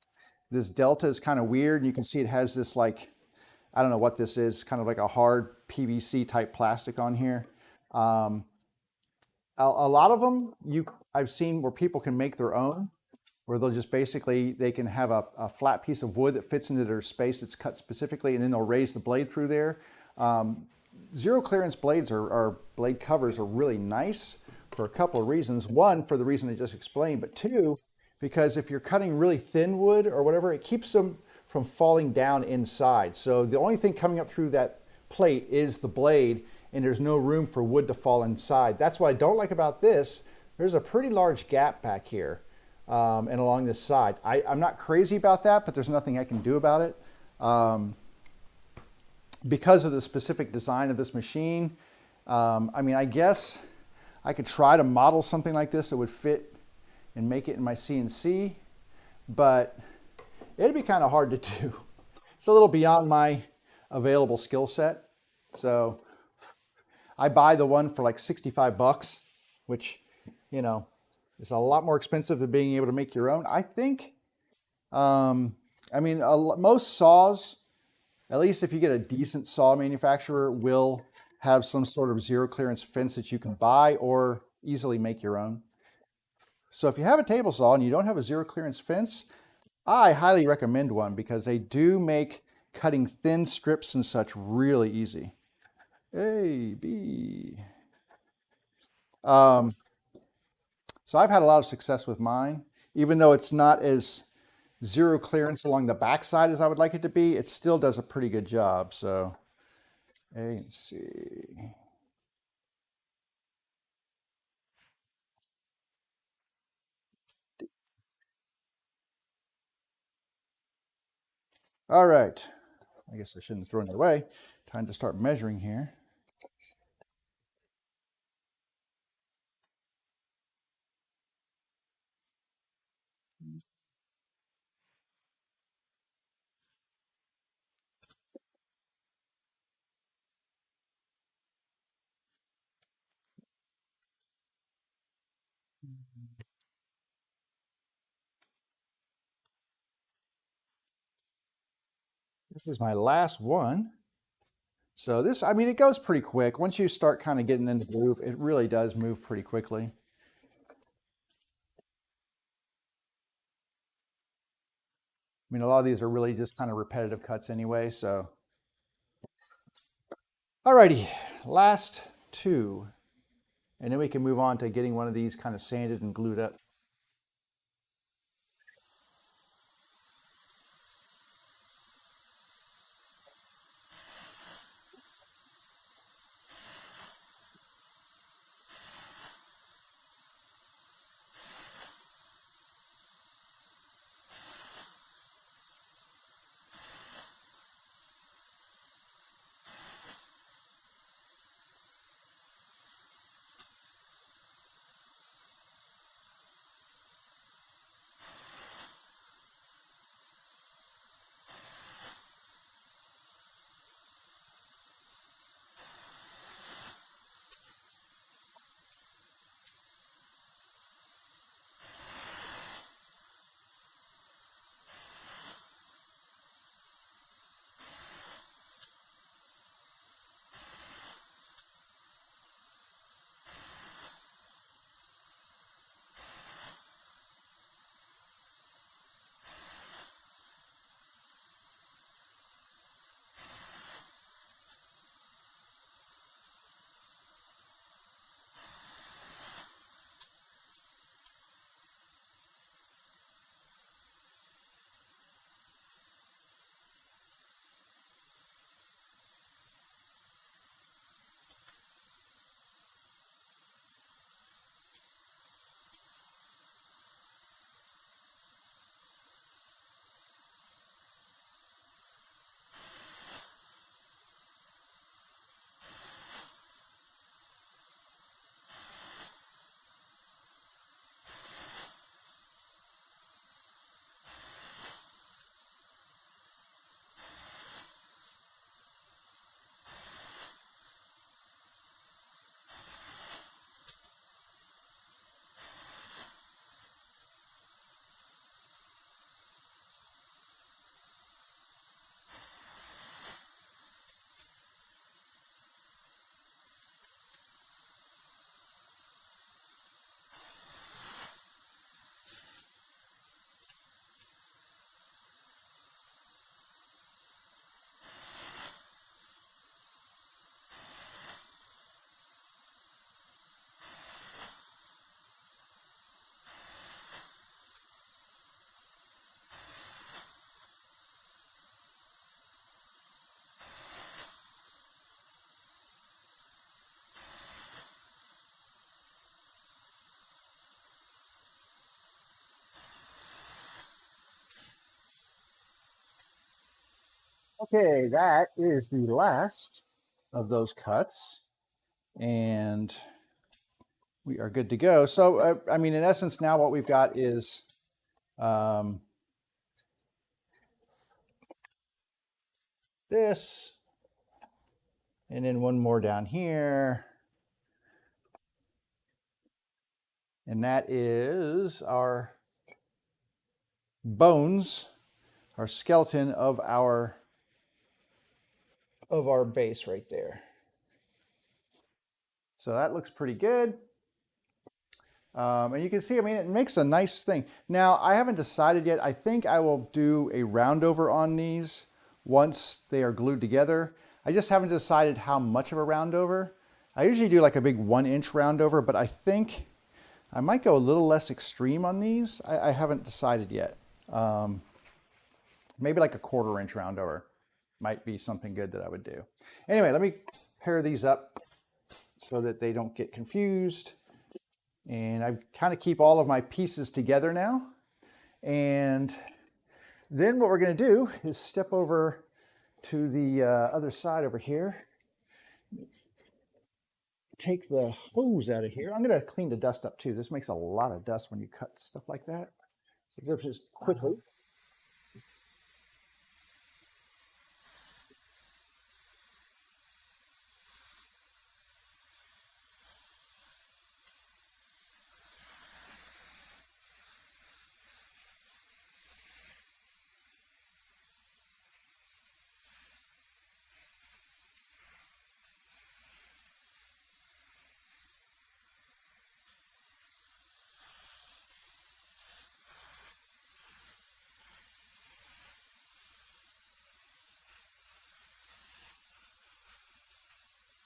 this Delta is kind of weird. You can see it has this, like, I don't know what this is, kind of like a hard PVC type plastic on here. A lot of them I've seen where people can make their own, where they'll just basically, they can have a flat piece of wood that fits into their space that's cut specifically, and then they'll raise the blade through there. 0 clearance blades or blade covers are really nice for a couple of reasons. One, for the reason I just explained, but two, because if you're cutting really thin wood or whatever, it keeps them from falling down inside. So the only thing coming up through that plate is the blade, and there's no room for wood to fall inside. That's what I don't like about this. There's a pretty large gap back here and along this side. I'm not crazy about that, but there's nothing I can do about it. Because of the specific design of this machine, I mean, I guess I could try to model something like this that would fit and make it in my CNC, but it'd be kind of hard to do. It's a little beyond my available skill set. So I buy the one for like 65 bucks, which, you know, is a lot more expensive than being able to make your own. I think, I mean, most saws, at least if you get a decent saw manufacturer, will have some sort of 0 clearance fence that you can buy or easily make your own. So if you have a table saw and you don't have a 0 clearance fence, I highly recommend one because they do make cutting thin strips and such really easy. A, B. So I've had a lot of success with mine. Even though it's not as 0 clearance along the backside as I would like it to be, it still does a pretty good job. So A and C. All right. I guess I shouldn't have thrown it away. Time to start measuring here. This is my last one. So this, I mean, it goes pretty quick. Once you start kind of getting into the groove, it really does move pretty quickly. I mean, a lot of these are really just kind of repetitive cuts anyway, so. Alrighty, last 2. And then we can move on to getting one of these kind of sanded and glued up. Okay, that is the last of those cuts, and we are good to go. So, I mean, in essence, now what we've got is this, and then one more down here, and that is our bones, our skeleton of our base right there. So that looks pretty good. And you can see, I mean, it makes a nice thing. Now, I haven't decided yet. I think I will do a roundover on these once they are glued together. I just haven't decided how much of a roundover. I usually do like a big 1-inch roundover, but I think I might go a little less extreme on these. I haven't decided yet. Maybe like a 1/4-inch roundover might be something good that I would do. Anyway, let me pair these up so that they don't get confused. And I kind of keep all of my pieces together now. And then what we're going to do is step over to the other side over here. Take the hose out of here. I'm going to clean the dust up too. This makes a lot of dust when you cut stuff like that. So just quickly.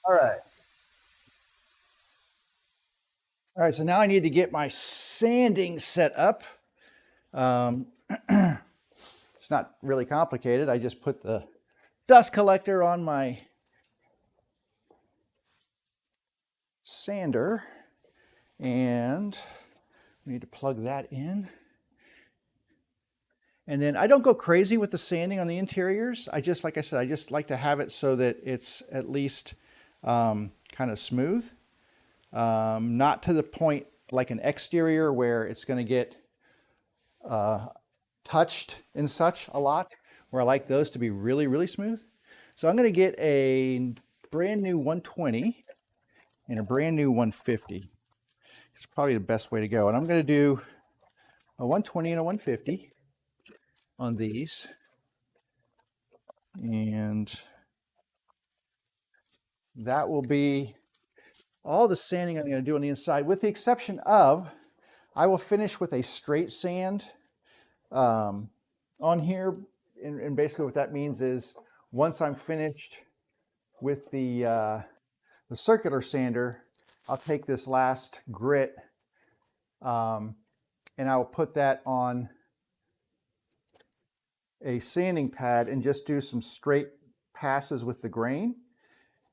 All right. All right, so now I need to get my sanding set up. It's not really complicated. I just put the dust collector on my sander, and we need to plug that in. And then I don't go crazy with the sanding on the interiors. I just, like I said, I just like to have it so that it's at least kind of smooth. Not to the point like an exterior where it's going to get touched and such a lot, where I like those to be really, really smooth. So I'm going to get a brand new 120 and a brand new 150. It's probably the best way to go. And I'm going to do a 120 and a 150 on these. And that will be all the sanding I'm going to do on the inside, with the exception of I will finish with a straight sand on here. And basically what that means is once I'm finished with the circular sander, I'll take this last grit and I will put that on a sanding pad and just do some straight passes with the grain.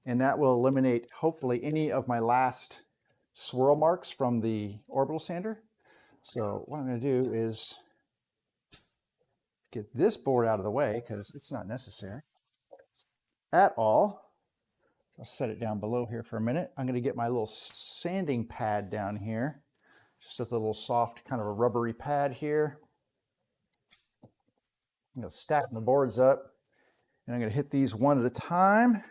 And that will eliminate, hopefully, any of my last swirl marks from the orbital sander. So what I'm going to do is get this board out of the way because it's not necessary at all. I'll set it down below here for a minute. I'm going to get my little sanding pad down here. Just a little soft, kind of a rubbery pad here. I'm going to stack the boards up, and I'm going to hit these one at a time.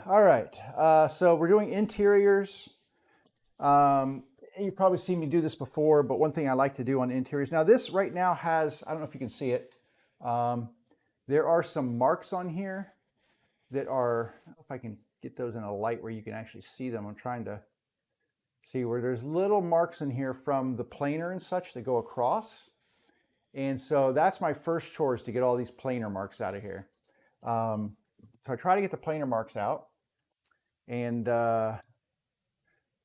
All right, so we're doing interiors. You've probably seen me do this before, but one thing I like to do on interiors. Now this right now has, I don't know if you can see it, there are some marks on here that are, I don't know if I can get those in a light where you can actually see them. I'm trying to see where there's little marks in here from the planer and such that go across. And so that's my first chore, is to get all these planer marks out of here. So I try to get the planer marks out, and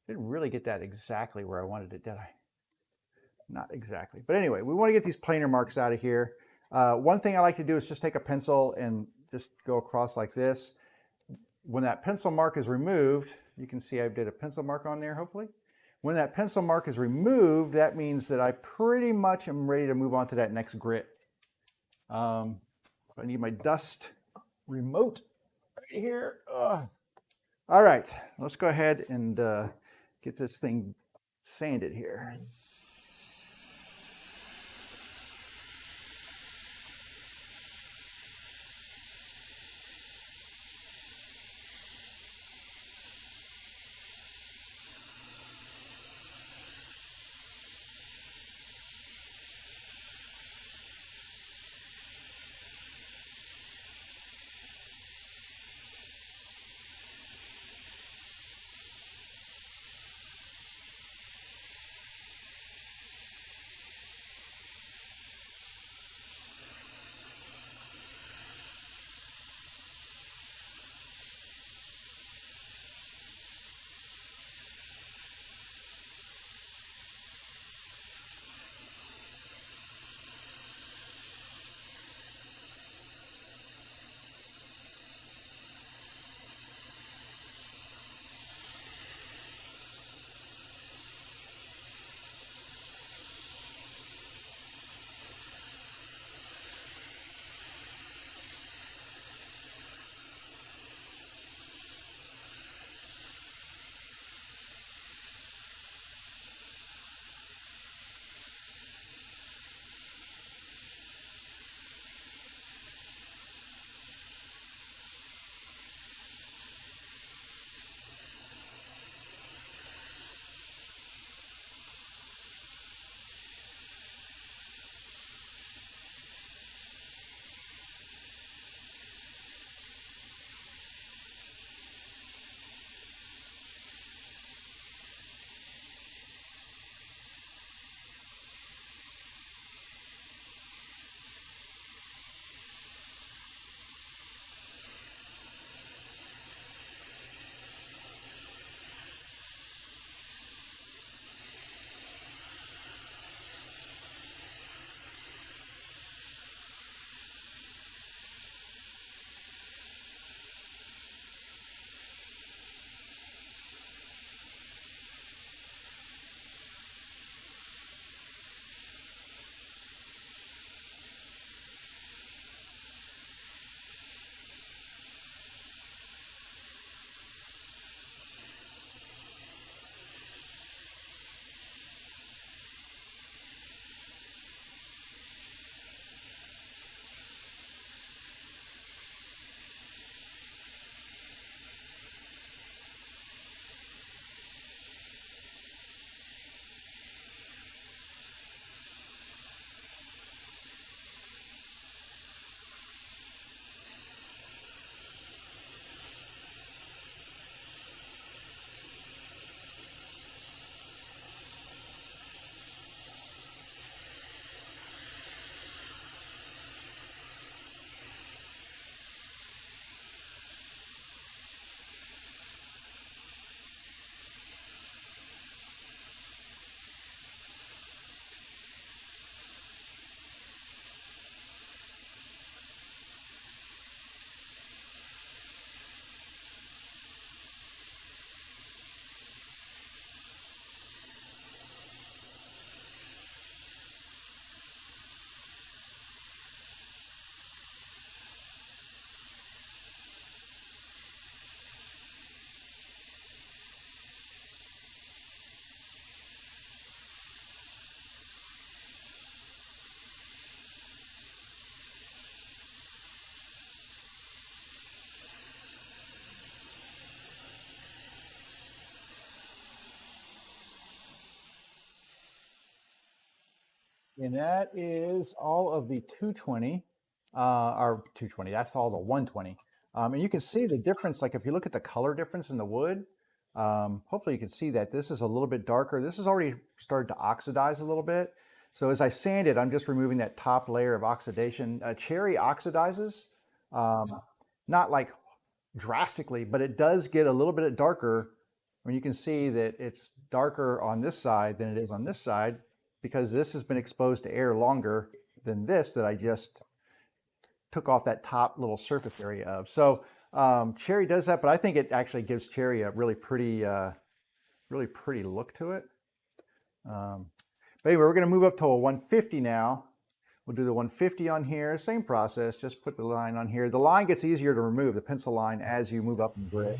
didn't really get that exactly where I wanted it, did I? Not exactly. But anyway, we want to get these planer marks out of here. One thing I like to do is just take a pencil and just go across like this. When that pencil mark is removed, you can see I did a pencil mark on there, hopefully. When that pencil mark is removed, that means that I pretty much am ready to move on to that next grit. I need my dust remote right here. All right, let's go ahead and get this thing sanded here. And that is all of the 220, or 220, that's all the 120. And you can see the difference, like if you look at the color difference in the wood, hopefully you can see that this is a little bit darker. This has already started to oxidize a little bit. So as I sand it, I'm just removing that top layer of oxidation. Cherry oxidizes, not like drastically, but it does get a little bit darker. I mean, you can see that it's darker on this side than it is on this side because this has been exposed to air longer than this that I just took off that top little surface area of. So cherry does that, but I think it actually gives cherry a really pretty look to it. But anyway, we're going to move up to a 150 now. We'll do the 150 on here, same process, just put the line on here. The line gets easier to remove, the pencil line, as you move up in grit.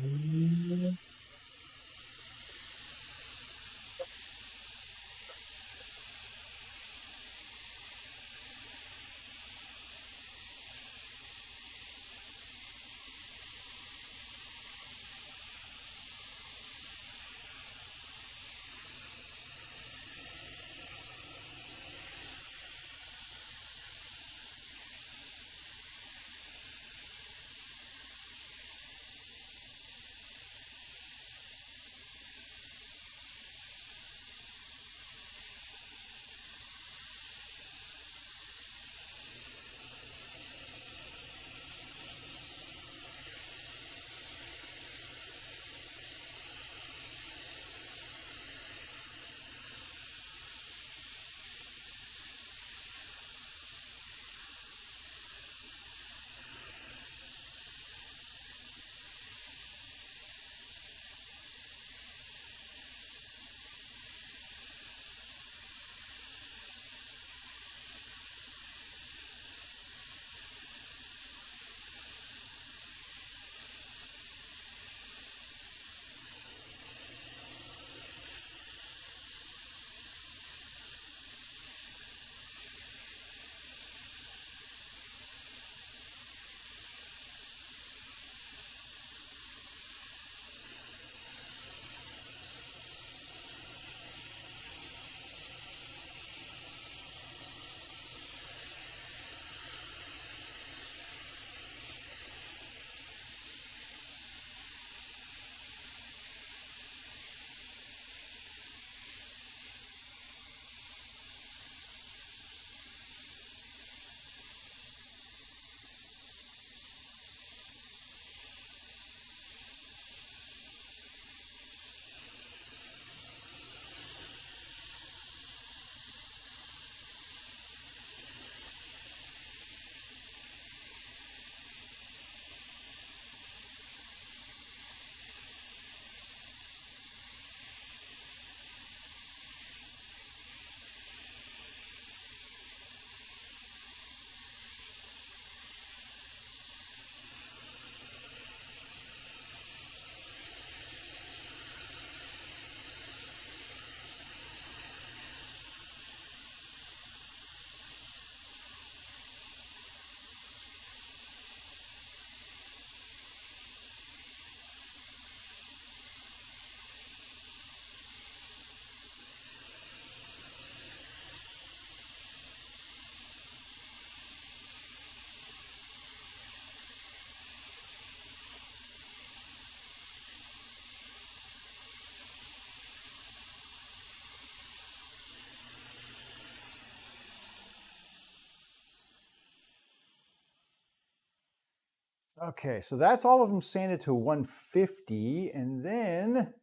Okay, so that's all of them sanded to 150, and then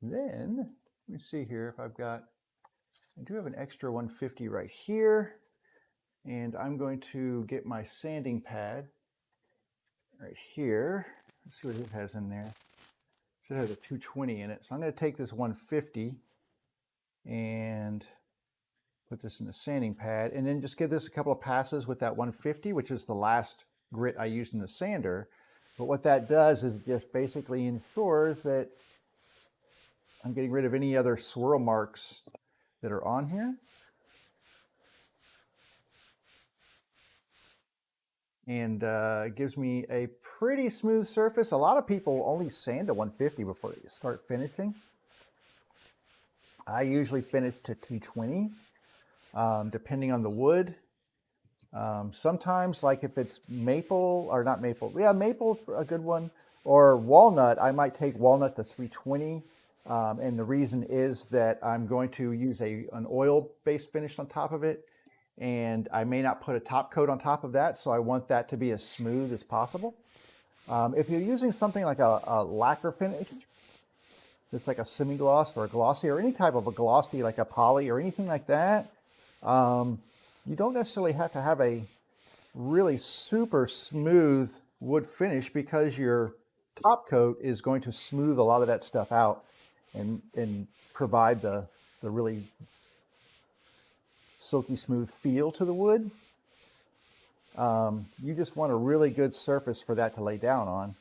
let me see here if I do have an extra 150 right here, and I'm going to get my sanding pad right here. Let's see what it has in there. So it has a 220 in it. So I'm going to take this 150 and put this in the sanding pad, and then just give this a couple of passes with that 150, which is the last grit I used in the sander. But what that does is just basically ensures that I'm getting rid of any other swirl marks that are on here. And it gives me a pretty smooth surface. A lot of people only sand to 150 before they start finishing. I usually finish to 220, depending on the wood. Sometimes, like if it's maple, or not maple, yeah, maple's a good one, or walnut, I might take walnut to 320. And the reason is that I'm going to use an oil-based finish on top of it, and I may not put a top coat on top of that, so I want that to be as smooth as possible. If you're using something like a lacquer finish, it's like a semi-gloss or a glossy, or any type of a glossy, like a poly or anything like that, you don't necessarily have to have a really super smooth wood finish, because your top coat is going to smooth a lot of that stuff out and provide the really silky smooth feel to the wood. You just want a really good surface for that to lay down on.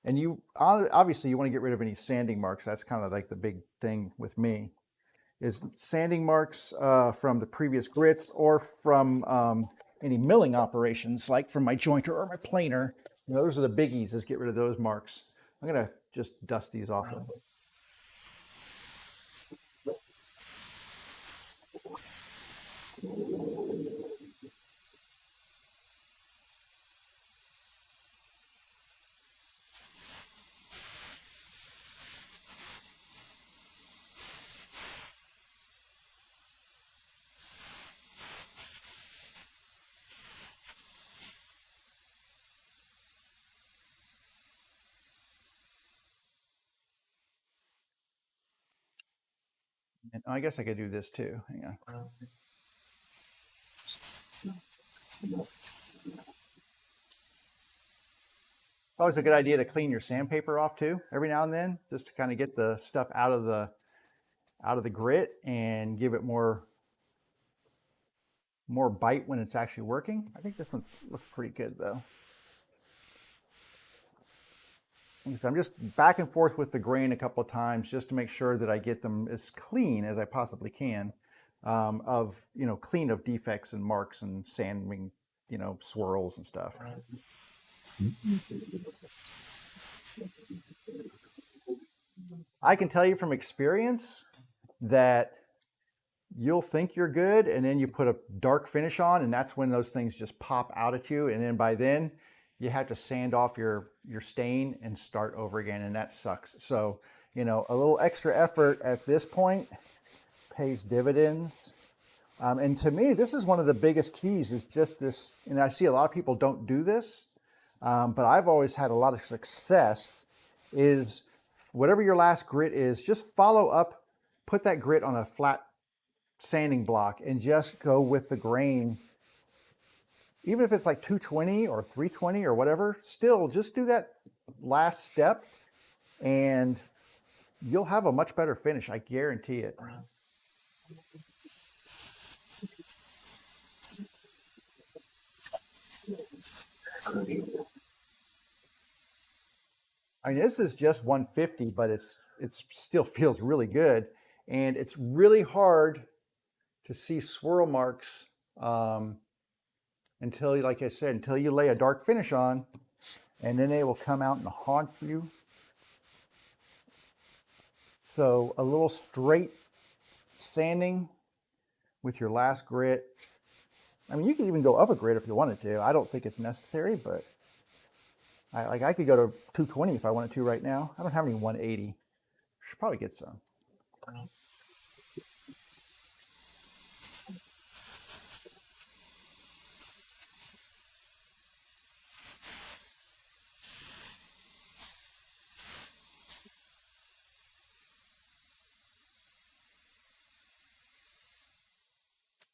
And you obviously you want to get rid of any sanding marks. That's kind of like the big thing with me, is sanding marks from the previous grits or from any milling operations, like from my jointer or my planer. You know, those are the biggies, is get rid of those marks. I'm gonna just dust these off. And I guess I could do this too. Hang on. Always a good idea to clean your sandpaper off too, every now and then, just to kind of get the stuff out of the grit and give it more bite when it's actually working. I think this one looks pretty good though. So I'm just back and forth with the grain a couple of times just to make sure that I get them as clean as I possibly can, clean of defects and marks and sanding, swirls and stuff. I can tell you from experience that you'll think you're good, and then you put a dark finish on, and that's when those things just pop out at you. And then by then, you have to sand off your stain and start over again, and that sucks. So, a little extra effort at this point pays dividends. And to me, this is one of the biggest keys, is just this, and I see a lot of people don't do this, but I've always had a lot of success, is whatever your last grit is, just follow up, put that grit on a flat sanding block and just go with the grain. Even if it's like 220 or 320 or whatever, still just do that last step and you'll have a much better finish. I guarantee it. I mean, this is just 150, but it still feels really good. And it's really hard to see swirl marks until, like I said, until you lay a dark finish on, and then they will come out and haunt you. So a little straight sanding with your last grit. I mean, you can even go up a grit if you wanted to. I don't think it's necessary, but I could go to 220 if I wanted to right now. I don't have any 180. Should probably get some.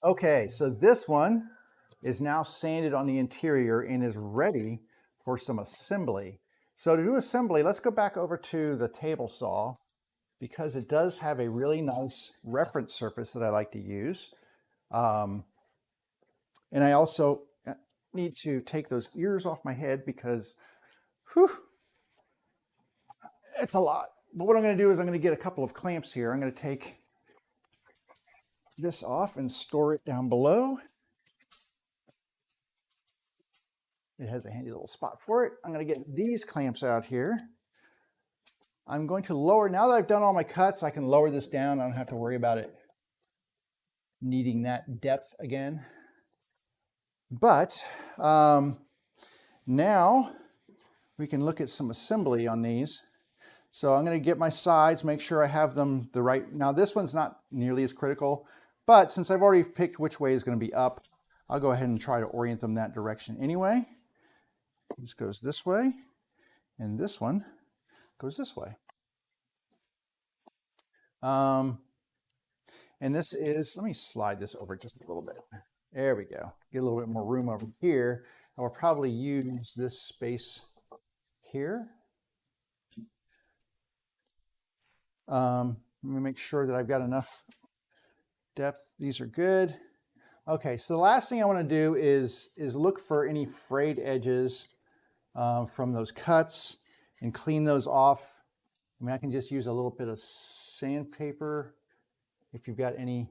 Okay, so this one is now sanded on the interior and is ready for some assembly. So to do assembly, let's go back over to the table saw, because it does have a really nice reference surface that I like to use. And I also need to take those ears off my head because, whew, it's a lot. But what I'm going to do is I'm going to get a couple of clamps here. I'm going to take this off and store it down below. It has a handy little spot for it. I'm going to get these clamps out here. I'm going to lower, now that I've done all my cuts, I can lower this down. I don't have to worry about it needing that depth again. But now we can look at some assembly on these. So I'm going to get my sides, make sure I have them the right. Now this one's not nearly as critical, but since I've already picked which way is going to be up, I'll go ahead and try to orient them that direction anyway. This goes this way, and this one goes this way. And this is, let me slide this over just a little bit. There we go. Get a little bit more room over here. I will probably use this space here. Let me make sure that I've got enough Depth, these are good. Okay, so the last thing I want to do is look for any frayed edges from those cuts and clean those off. I mean, I can just use a little bit of sandpaper if you've got any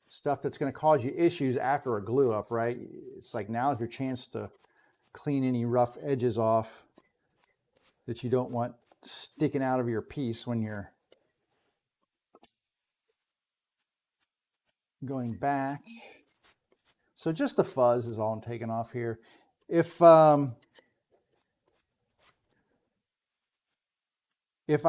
stuff that's going to cause you issues after a glue up, right? It's like now's your chance to clean any rough edges off that you don't want sticking out of your piece when you're going back. So just the fuzz is all I'm taking off here. If I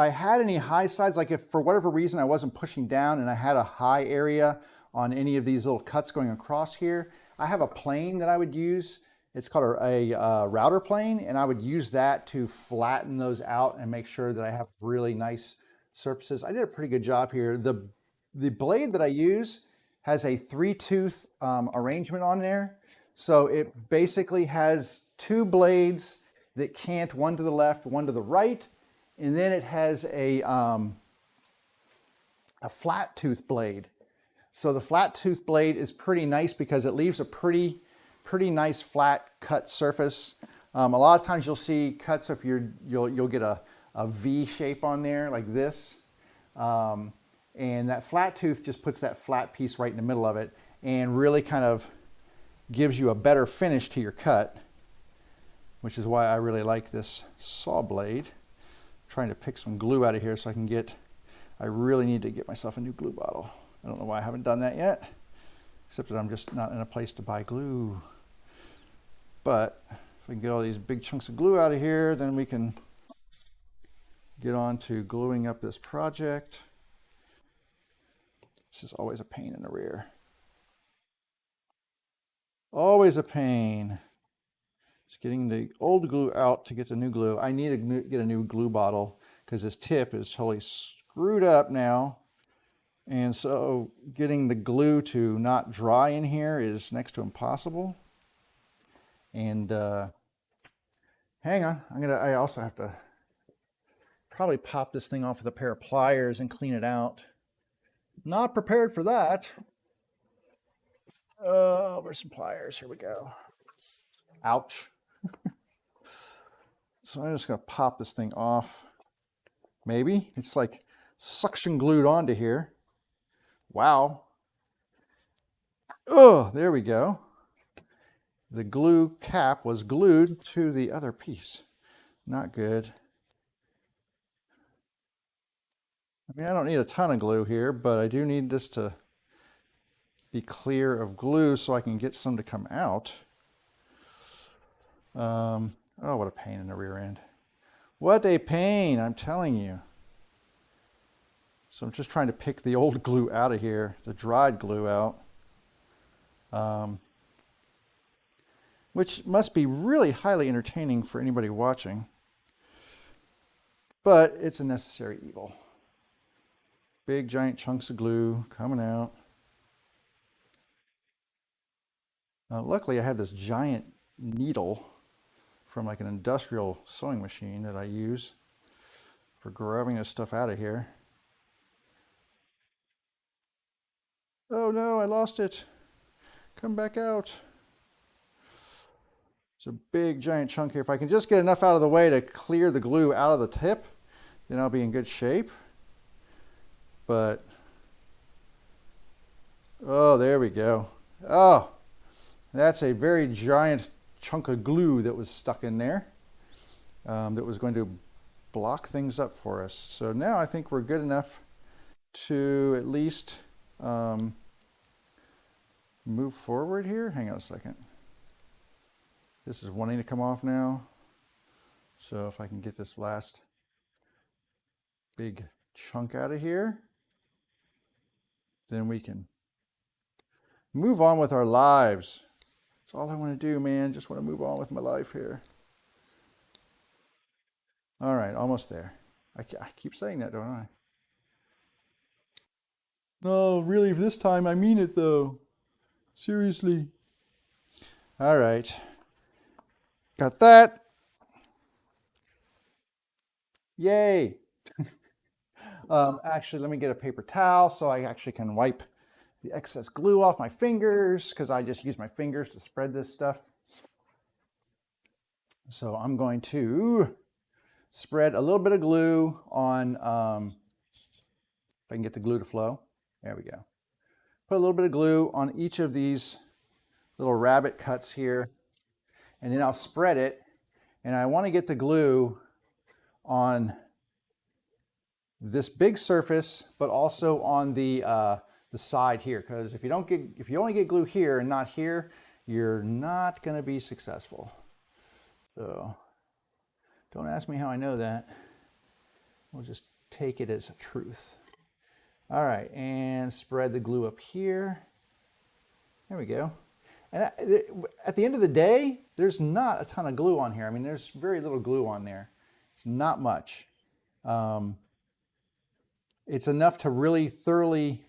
had any high sides, like if for whatever reason I wasn't pushing down and I had a high area on any of these little cuts going across here, I have a plane that I would use. It's called a router plane, and I would use that to flatten those out and make sure that I have really nice surfaces. I did a pretty good job here. The blade that I use has a 3-tooth arrangement on there. So it basically has two blades that cant, one to the left, one to the right. And then it has a flat tooth blade. So the flat tooth blade is pretty nice because it leaves a pretty nice flat cut surface. A lot of times you'll see cuts if you'll get a V shape on there like this. And that flat tooth just puts that flat piece right in the middle of it and really kind of gives you a better finish to your cut, which is why I really like this saw blade. Trying to pick some glue out of here so I really need to get myself a new glue bottle. I don't know why I haven't done that yet, except that I'm just not in a place to buy glue. But if we can get all these big chunks of glue out of here, then we can get on to gluing up this project. This is always a pain in the rear. Always a pain. Just getting the old glue out to get the new glue. I need to get a new glue bottle because this tip is totally screwed up now. And so getting the glue to not dry in here is next to impossible. And hang on, I also have to probably pop this thing off with a pair of pliers and clean it out. Not prepared for that. Where's some pliers? Here we go. Ouch. So I'm just going to pop this thing off. Maybe. It's like suction glued onto here. Wow. Oh, there we go. The glue cap was glued to the other piece. Not good. I mean, I don't need a ton of glue here, but I do need this to be clear of glue so I can get some to come out. Oh, what a pain in the rear end. What a pain, I'm telling you. So I'm just trying to pick the old glue out of here, the dried glue out. Which must be really highly entertaining for anybody watching. But it's a necessary evil. Big giant chunks of glue coming out. Luckily I have this giant needle from like an industrial sewing machine that I use for grabbing this stuff out of here. Oh no, I lost it. Come back out. It's a big giant chunk here. If I can just get enough out of the way to clear the glue out of the tip, then I'll be in good shape. But, oh, there we go. Oh, that's a very giant chunk of glue that was stuck in there that was going to block things up for us. So now I think we're good enough to at least move forward here. Hang on a second. This is wanting to come off now. So if I can get this last big chunk out of here, then we can move on with our lives. That's all I want to do, man. Just want to move on with my life here. All right, almost there. I keep saying that, don't I? No, really, this time I mean it though. Seriously. All right. Got that. Yay. Actually, let me get a paper towel so I actually can wipe the excess glue off my fingers, because I just use my fingers to spread this stuff. So I'm going to spread a little bit of glue on, if I can get the glue to flow. There we go. Put a little bit of glue on each of these little rabbit cuts here, and then I'll spread it. And I want to get the glue on this big surface, but also on the side here, because if you only get glue here and not here, you're not going to be successful. So don't ask me how I know that. We'll just take it as a truth. All right, and spread the glue up here. There we go. And at the end of the day, there's not a ton of glue on here. I mean, there's very little glue on there. It's not much. It's enough to really thoroughly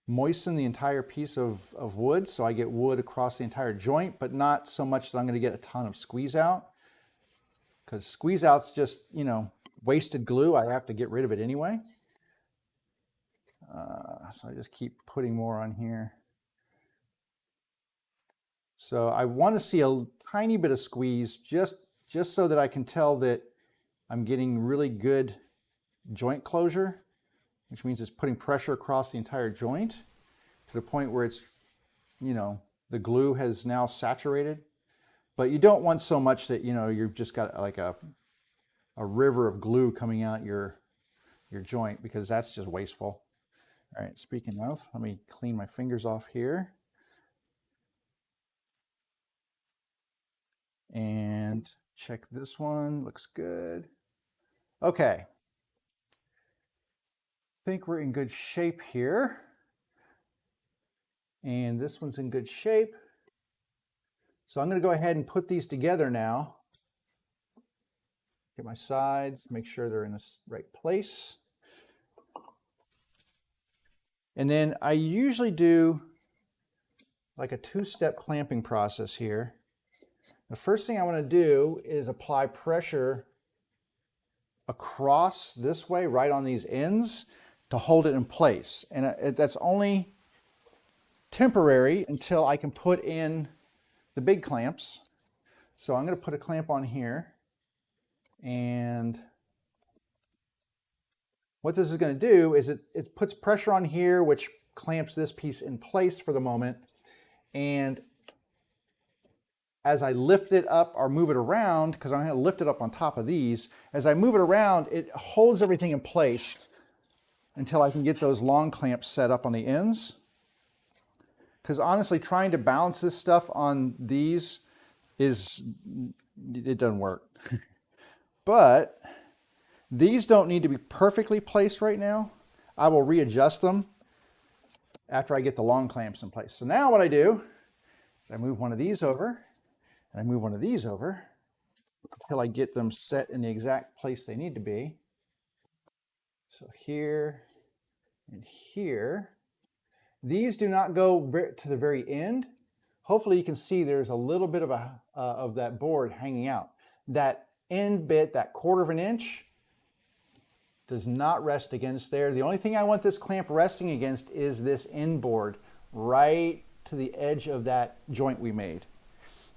moisten the entire piece of wood, so I get wood across the entire joint, but not so much that I'm going to get a ton of squeeze out, because squeeze out's just, you know, wasted glue. I have to get rid of it anyway. So I just keep putting more on here. So I want to see a tiny bit of squeeze, just so that I can tell that I'm getting really good joint closure, which means it's putting pressure across the entire joint to the point where it's, you know, the glue has now saturated. But you don't want so much that, you know, you've just got like a river of glue coming out your joint, because that's just wasteful. All right, speaking of, let me clean my fingers off here. And check this one, looks good. Okay. I think we're in good shape here. And this one's in good shape. So I'm going to go ahead and put these together now. Get my sides, make sure they're in the right place. And then I usually do like a two-step clamping process here. The first thing I want to do is apply pressure across this way, right on these ends, to hold it in place. And that's only temporary until I can put in the big clamps. So I'm going to put a clamp on here. And what this is going to do is it puts pressure on here, which clamps this piece in place for the moment. And as I lift it up or move it around, because I'm going to lift it up on top of these, as I move it around, it holds everything in place until I can get those long clamps set up on the ends. Because honestly, trying to balance this stuff on these it doesn't work. But these don't need to be perfectly placed right now. I will readjust them after I get the long clamps in place. So now what I do is I move one of these over, and I move one of these over until I get them set in the exact place they need to be. So here and here. These do not go to the very end. Hopefully you can see there's a little bit of that board hanging out. That end bit, that 1/4 of an inch, does not rest against there. The only thing I want this clamp resting against is this end board right to the edge of that joint we made.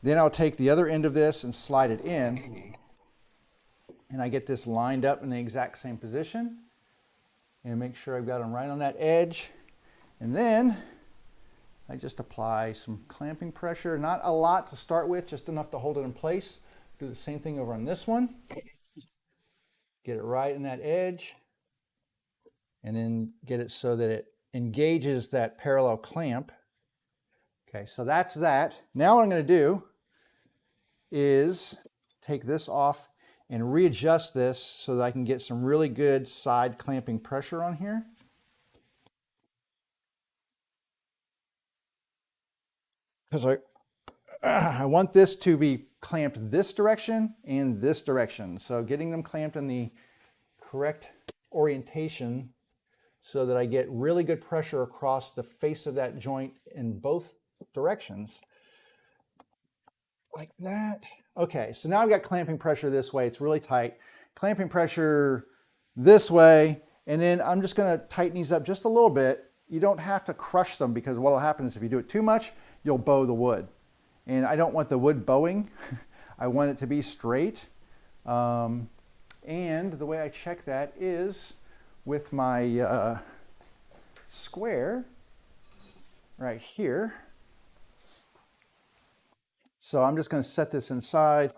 Then I'll take the other end of this and slide it in, and I get this lined up in the exact same position, and make sure I've got them right on that edge. And then I just apply some clamping pressure, not a lot to start with, just enough to hold it in place. Do the same thing over on this one. Get it right in that edge, and then get it so that it engages that parallel clamp. Okay, so that's that. Now what I'm going to do is take this off and readjust this so that I can get some really good side clamping pressure on here. Because I want this to be clamped this direction and this direction. So getting them clamped in the correct orientation so that I get really good pressure across the face of that joint in both directions. Like that. Okay, so now I've got clamping pressure this way. It's really tight. Clamping pressure this way, And then I'm just going to tighten these up just a little bit. You don't have to crush them because what will happen is if you do it too much, you'll bow the wood. And I don't want the wood bowing. I want it to be straight. And the way I check that is with my square right here. So I'm just going to set this inside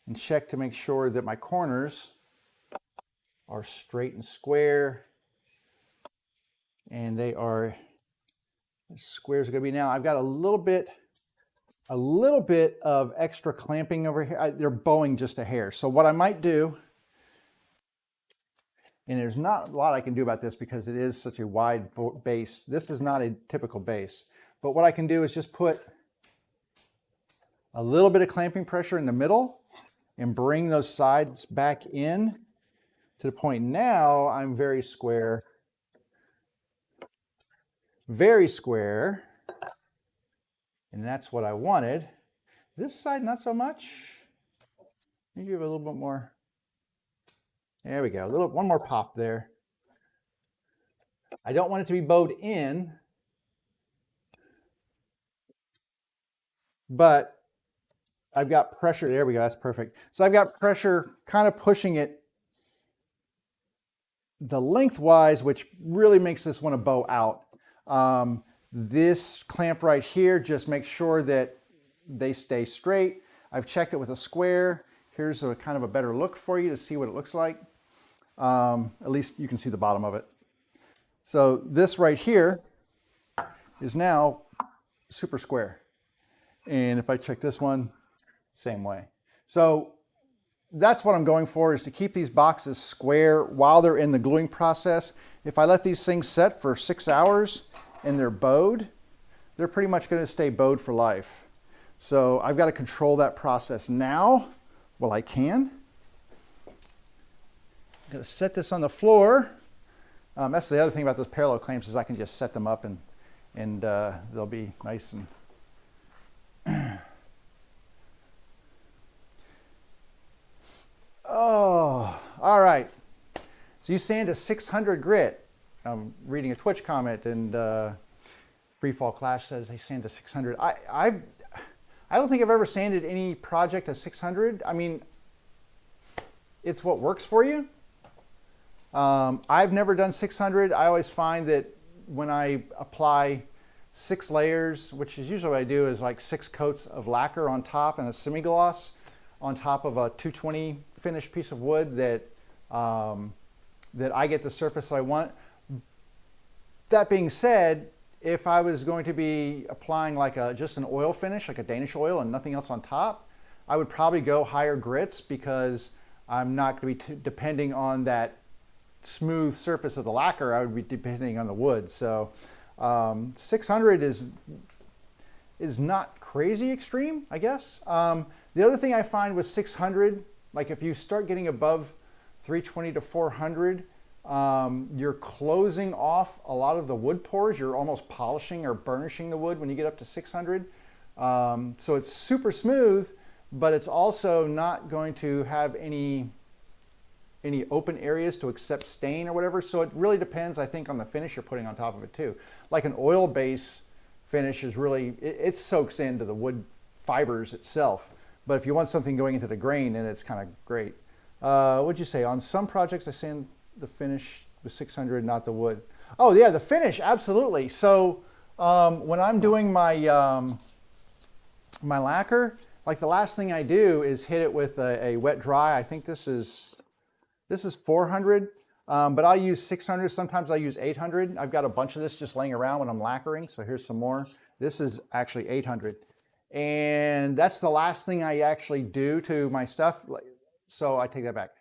and check to make sure that my corners are straight and square. And they are as square as are going to be. Now I've got a little bit of extra clamping over here. They're bowing just a hair. So what I might do, and there's not a lot I can do about this because it is such a wide base. This is not a typical base. But what I can do is just put a little bit of clamping pressure in the middle and bring those sides back in to the point now I'm very square. Very square. And that's what I wanted. This side, not so much. Maybe give it a little bit more. There we go. One more pop there. I don't want it to be bowed in, but I've got pressure. There we go. That's perfect. So I've got pressure kind of pushing it the lengthwise, which really makes this one a bow out. This clamp right here just makes sure that they stay straight. I've checked it with a square. Here's a kind of a better look for you to see what it looks like. At least you can see the bottom of it. So this right here is now super square. And if I check this one, same way. So that's what I'm going for, is to keep these boxes square while they're in the gluing process. If I let these things set for 6 hours and they're bowed, they're pretty much going to stay bowed for life. So I've got to control that process now while I can. I'm going to set this on the floor. That's the other thing about those parallel clamps, is I can just set them up and they'll be nice and oh, all right. So you sand a 600 grit. I'm reading a Twitch comment, and Freefall Clash says they sand a 600. I don't think I've ever sanded any project a 600. I mean, it's what works for you. I've never done 600. I always find that when I apply 6 layers, which is usually what I do, is like 6 coats of lacquer on top and a semi-gloss on top of a 220 finished piece of wood, that I get the surface that I want. That being said, if I was going to be applying like just an oil finish, like a Danish oil and nothing else on top, I would probably go higher grits, because I'm not going to be depending on that smooth surface of the lacquer. I would be depending on the wood. So 600 is not crazy extreme, I guess. The other thing I find with 600, like if you start getting above 320 to 400, you're closing off a lot of the wood pores. You're almost polishing or burnishing the wood when you get up to 600. So it's super smooth, but it's also not going to have any open areas to accept stain or whatever. So it really depends, I think, on the finish you're putting on top of it too. Like an oil base finish is really, it soaks into the wood fibers itself. But if you want something going into the grain, then it's kind of great. What'd you say? On some projects I sand the finish with 600, not the wood. Oh yeah, the finish, absolutely. So when I'm doing my my lacquer, like the last thing I do is hit it with a wet dry. I think this is 400, but I'll use 600. Sometimes I use 800. I've got a bunch of this just laying around when I'm lacquering. So here's some more. This is actually 800. And that's the last thing I actually do to my stuff. So I take that back.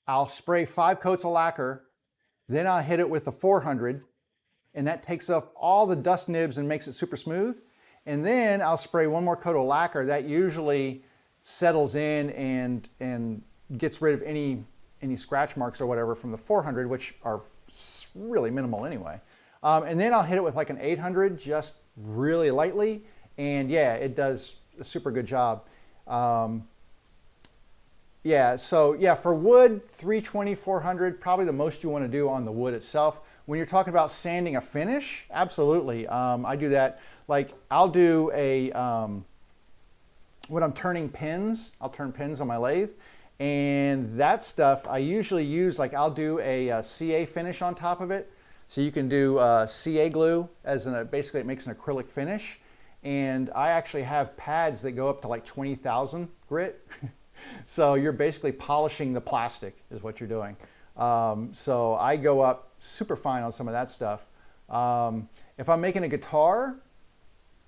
I'll spray 5 coats of lacquer, then I'll hit it with the 400, and that takes up all the dust nibs and makes it super smooth. And then I'll spray 1 more coat of lacquer. That usually settles in and gets rid of any scratch marks or whatever from the 400, which are really minimal anyway. And then I'll hit it with like an 800, just really lightly. And yeah, it does a super good job. Yeah, so yeah, for wood, 320, 400, probably the most you want to do on the wood itself. When you're talking about sanding a finish, absolutely. I do that. Like I'll do when I'm turning pins, I'll turn pins on my lathe. And that stuff I usually use, like I'll do a CA finish on top of it. So you can do CA glue as basically it makes an acrylic finish. And I actually have pads that go up to like 20,000 grit. So you're basically polishing the plastic is what you're doing. So I go up super fine on some of that stuff. If I'm making a guitar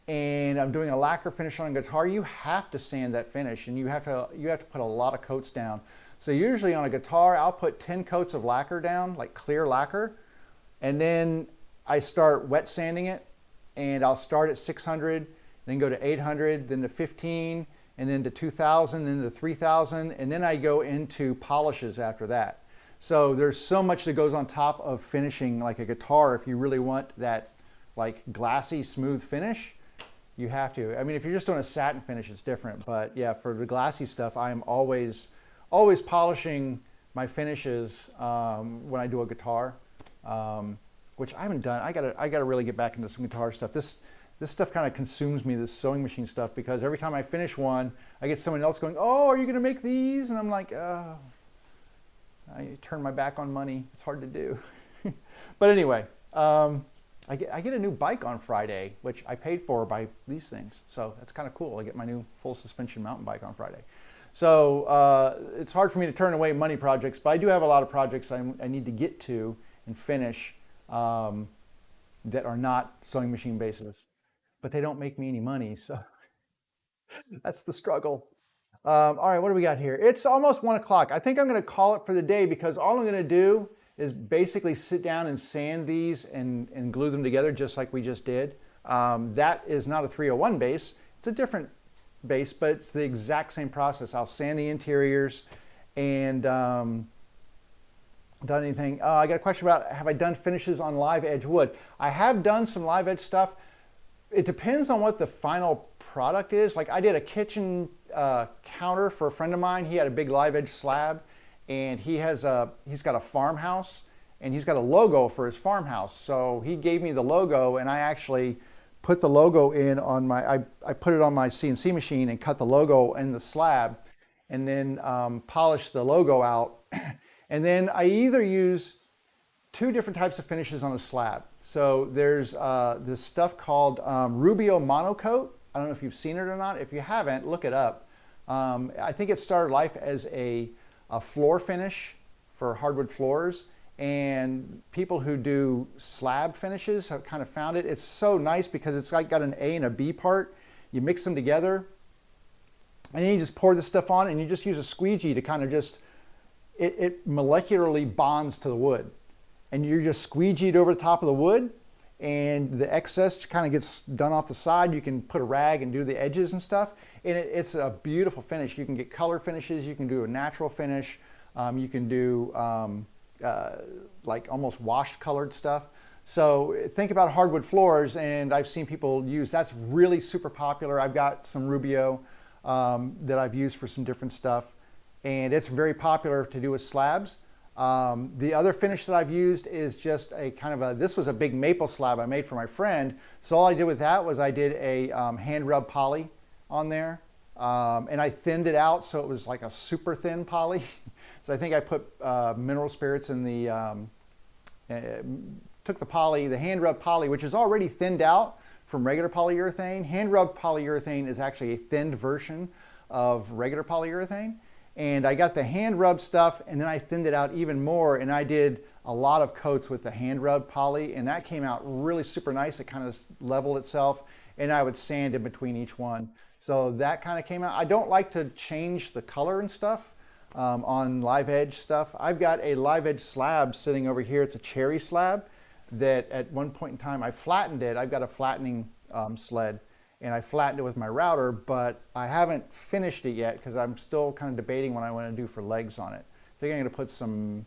and I'm doing a lacquer finish on a guitar, you have to sand that finish and you have to put a lot of coats down. So usually on a guitar, I'll put 10 coats of lacquer down, like clear lacquer. And then I start wet sanding it, and I'll start at 600, then go to 800, then to 15, and then to 2,000, then to 3,000, and then I go into polishes after that. So there's so much that goes on top of finishing like a guitar. If you really want that like glassy, smooth finish, you have to. I mean, if you're just doing a satin finish, it's different. But yeah, for the glassy stuff, I am always polishing my finishes when I do a guitar. Which I haven't done. I gotta really get back into some guitar stuff. This stuff kind of consumes me, this sewing machine stuff, because every time I finish one, I get someone else going, "Oh, are you gonna make these?" And I'm like, I turn my back on money. It's hard to do. But anyway, I get a new bike on Friday, which I paid for by these things. So that's kind of cool. I get my new full suspension mountain bike on Friday. So it's hard for me to turn away money projects, but I do have a lot of projects I need to get to and finish that are not sewing machine bases, but they don't make me any money, so that's the struggle. All right, what do we got here? It's almost 1 o'clock. I think I'm going to call it for the day because all I'm going to do is basically sit down and sand these and glue them together just like we just did. That is not a 301 base. It's a different base, but it's the exact same process. I'll sand the interiors and done anything. I got a question about, have I done finishes on live edge wood? I have done some live edge stuff. It depends on what the final product is. Like I did a kitchen counter for a friend of mine. He had a big live edge slab, and he's got a farmhouse, and he's got a logo for his farmhouse. So he gave me the logo, and I actually put the logo in on I put it on my CNC machine and cut the logo in the slab, and then polished the logo out. And then I either use 2 different types of finishes on a slab. So there's this stuff called Rubio Monocoat. I don't know if you've seen it or not. If you haven't, look it up. I think it started life as a floor finish for hardwood floors. And people who do slab finishes have kind of found it. It's so nice because it's like got an A and a B part. You mix them together, and then you just pour this stuff on, and you just use a squeegee to kind of just it molecularly bonds to the wood, and you're just squeegeed over the top of the wood, and the excess kind of gets done off the side. You can put a rag and do the edges and stuff, and it's a beautiful finish. You can get color finishes. You can do a natural finish. You can do like almost washed colored stuff. So think about hardwood floors, and I've seen people use, that's really super popular. I've got some Rubio that I've used for some different stuff, and it's very popular to do with slabs. The other finish that I've used is just a kind of this was a big maple slab I made for my friend. So all I did with that was I did a hand rub poly on there, and I thinned it out so it was like a super thin poly. So I think I put mineral spirits in the, took the poly, the hand rub poly, which is already thinned out from regular polyurethane. Hand rub polyurethane is actually a thinned version of regular polyurethane. And I got the hand rub stuff, and then I thinned it out even more, and I did a lot of coats with the hand rub poly, and that came out really super nice. It kind of leveled itself, and I would sand in between each one. So that kind of came out. I don't like to change the color and stuff on live edge stuff. I've got a live edge slab sitting over here. It's a cherry slab that at one point in time I flattened it. I've got a flattening sled, and I flattened it with my router, but I haven't finished it yet because I'm still kind of debating what I want to do for legs on it. I think I'm going to put some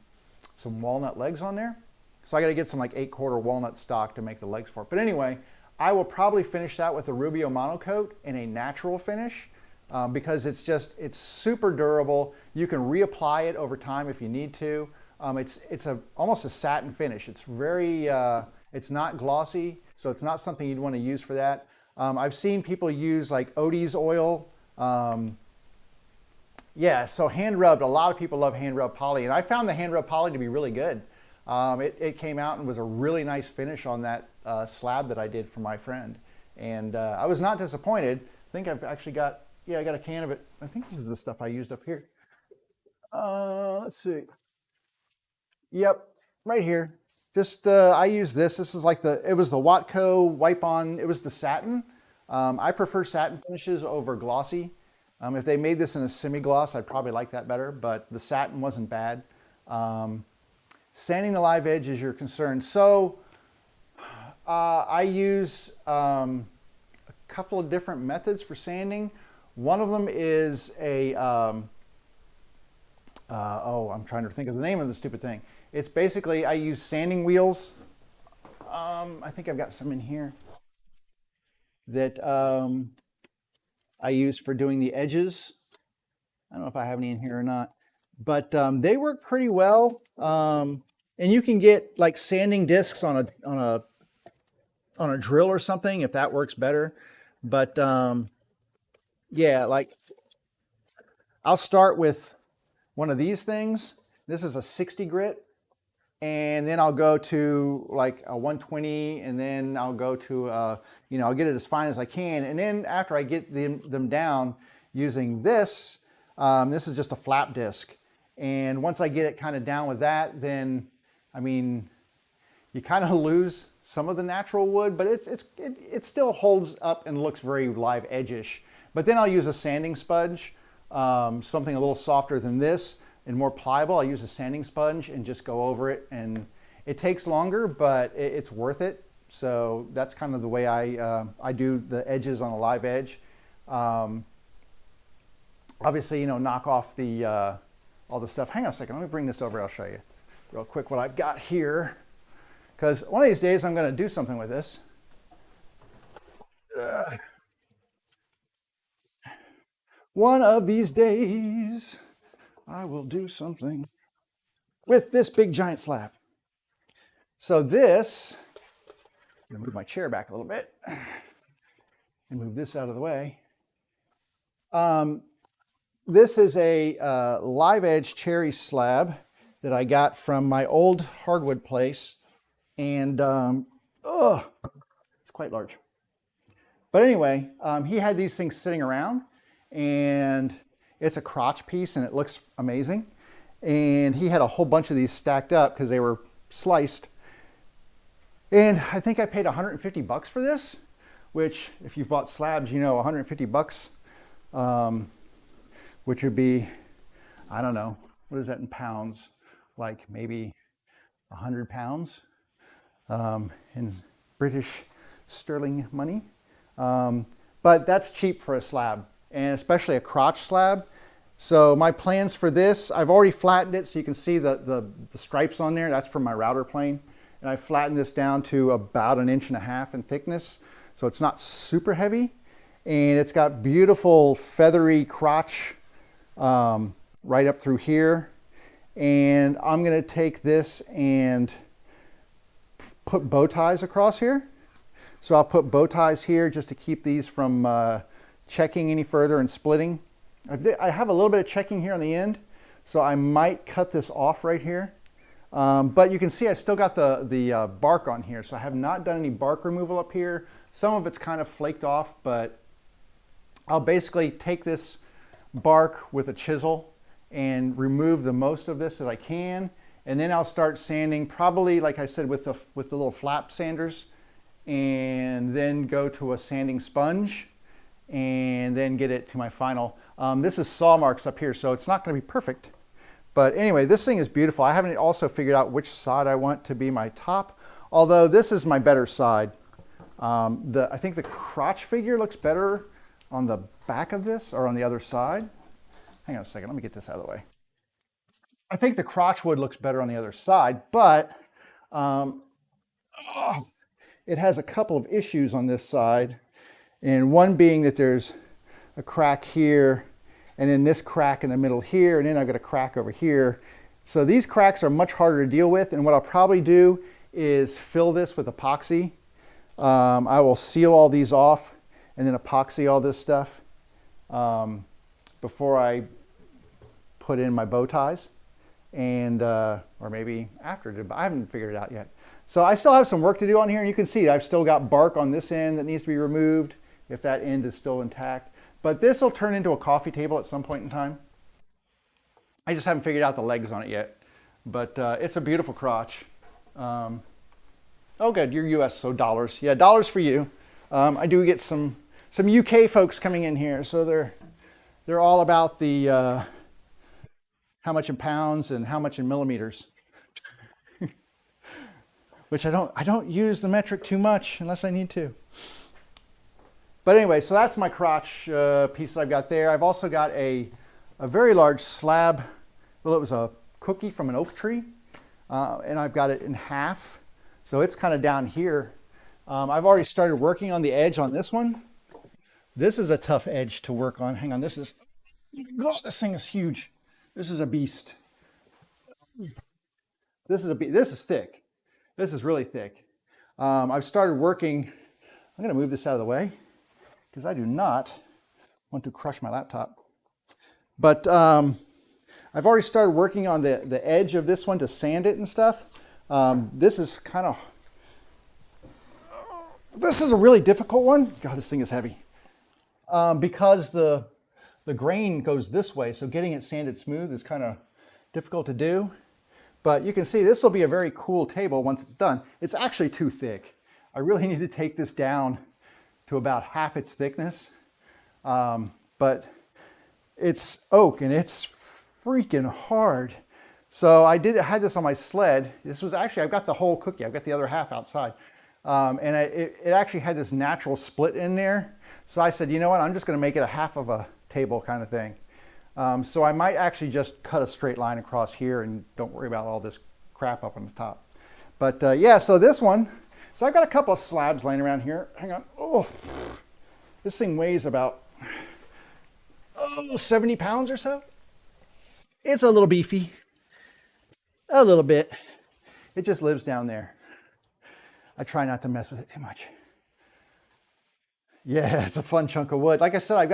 walnut legs on there. So I got to get some like 8/4 walnut stock to make the legs for it. But anyway, I will probably finish that with a Rubio Monocoat in a natural finish because it's super durable. You can reapply it over time if you need to. It's almost a satin finish. It's very, it's not glossy, so it's not something you'd want to use for that. I've seen people use like Odie's oil. Yeah, so hand rubbed, a lot of people love hand rubbed poly, and I found the hand rubbed poly to be really good. It came out and was a really nice finish on that slab that I did for my friend. And I was not disappointed. I think I've actually got, yeah, I got a can of it. I think this is the stuff I used up here. Let's see. Yep, right here. Just, I use this. This is like it was the Watco wipe on, it was the satin. I prefer satin finishes over glossy. If they made this in a semi-gloss, I'd probably like that better, but the satin wasn't bad. Sanding the live edge is your concern. So I use a couple of different methods for sanding. One of them is I'm trying to think of the name of the stupid thing. It's basically, I use sanding wheels. I think I've got some in here that I use for doing the edges. I don't know if I have any in here or not, but they work pretty well. And you can get like sanding discs on a drill or something if that works better. But yeah, like I'll start with one of these things. This is a 60 grit, and then I'll go to like a 120, and then I'll go to I'll get it as fine as I can, and then after I get them down using this, this is just a flap disc, and once I get it kind of down with that, then I mean, you kind of lose some of the natural wood, but it still holds up and looks very live edge-ish. But then I'll use a sanding sponge, something a little softer than this and more pliable. I'll use a sanding sponge and just go over it, and it takes longer, but it's worth it. So that's kind of the way I do the edges on a live edge. Obviously, knock off the all the stuff. Hang on a second, let me bring this over. I'll show you real quick what I've got here, because one of these days I'm going to do something with this. One of these days I will do something with this big giant slab. So this, I'm going to move my chair back a little bit and move this out of the way. This is a live edge cherry slab that I got from my old hardwood place, and it's quite large. But anyway, he had these things sitting around, and it's a crotch piece and it looks amazing. And he had a whole bunch of these stacked up because they were sliced. And I think I paid 150 bucks for this, which if you've bought slabs, 150 bucks, which would be, I don't know, what is that in pounds? Like maybe 100 pounds in British sterling money. But that's cheap for a slab, and especially a crotch slab. So my plans for this, I've already flattened it so you can see the stripes on there. That's from my router plane. And I flattened this down to about 1.5 inches in thickness. So it's not super heavy. And it's got beautiful feathery crotch right up through here. And I'm gonna take this and put bow ties across here. So I'll put bow ties here just to keep these from checking any further and splitting. I have a little bit of checking here on the end, so I might cut this off right here. But you can see I still got the bark on here, so I have not done any bark removal up here. Some of it's kind of flaked off, but I'll basically take this bark with a chisel and remove the most of this that I can, and then I'll start sanding, probably like I said with the little flap sanders, and then go to a sanding sponge and then get it to my final. This is saw marks up here, so it's not going to be perfect. But anyway, this thing is beautiful. I haven't also figured out which side I want to be my top, although this is my better side. I think the crotch figure looks better on the back of this or on the other side. Hang on a second, let me get this out of the way. I think the crotch wood looks better on the other side, but it has a couple of issues on this side. And one being that there's a crack here, and then this crack in the middle here, and then I've got a crack over here. So these cracks are much harder to deal with, and what I'll probably do is fill this with epoxy. I will seal all these off and then epoxy all this stuff before I put in my bow ties, and or maybe after. I haven't figured it out yet. So I still have some work to do on here, and you can see I've still got bark on this end that needs to be removed if that end is still intact. But this will turn into a coffee table at some point in time. I just haven't figured out the legs on it yet, but it's a beautiful crotch. Oh, good, you're US, so dollars. Yeah, dollars for you. I do get some UK folks coming in here, so they're all about the how much in pounds and how much in millimeters. Which I don't use the metric too much unless I need to. But anyway, so that's my crotch piece I've got there. I've also got a very large slab. Well, it was a cookie from an oak tree, and I've got it in half. So it's kind of down here. I've already started working on the edge on this one. This is a tough edge to work on. Hang on, this thing is huge. This is a beast. This is thick. This is really thick. I've started working. I'm going to move this out of the way because I do not want to crush my laptop. But I've already started working on the edge of this one to sand it and stuff. This is a really difficult one. God, this thing is heavy. Because the grain goes this way, so getting it sanded smooth is kind of difficult to do. But you can see this will be a very cool table once it's done. It's actually too thick. I really need to take this down to about half its thickness. But it's oak and it's freaking hard. So I had this on my sled. This was actually, I've got the whole cookie. I've got the other half outside. And it actually had this natural split in there. So I said, you know what, I'm just going to make it a half of a table kind of thing. So I might actually just cut a straight line across here and don't worry about all this crap up on the top. But yeah, so this one, so I've got a couple of slabs laying around here. Hang on. Oh, this thing weighs about 70 pounds or so. It's a little beefy. A little bit. It just lives down there. I try not to mess with it too much. Yeah, it's a fun chunk of wood. Like I said, I've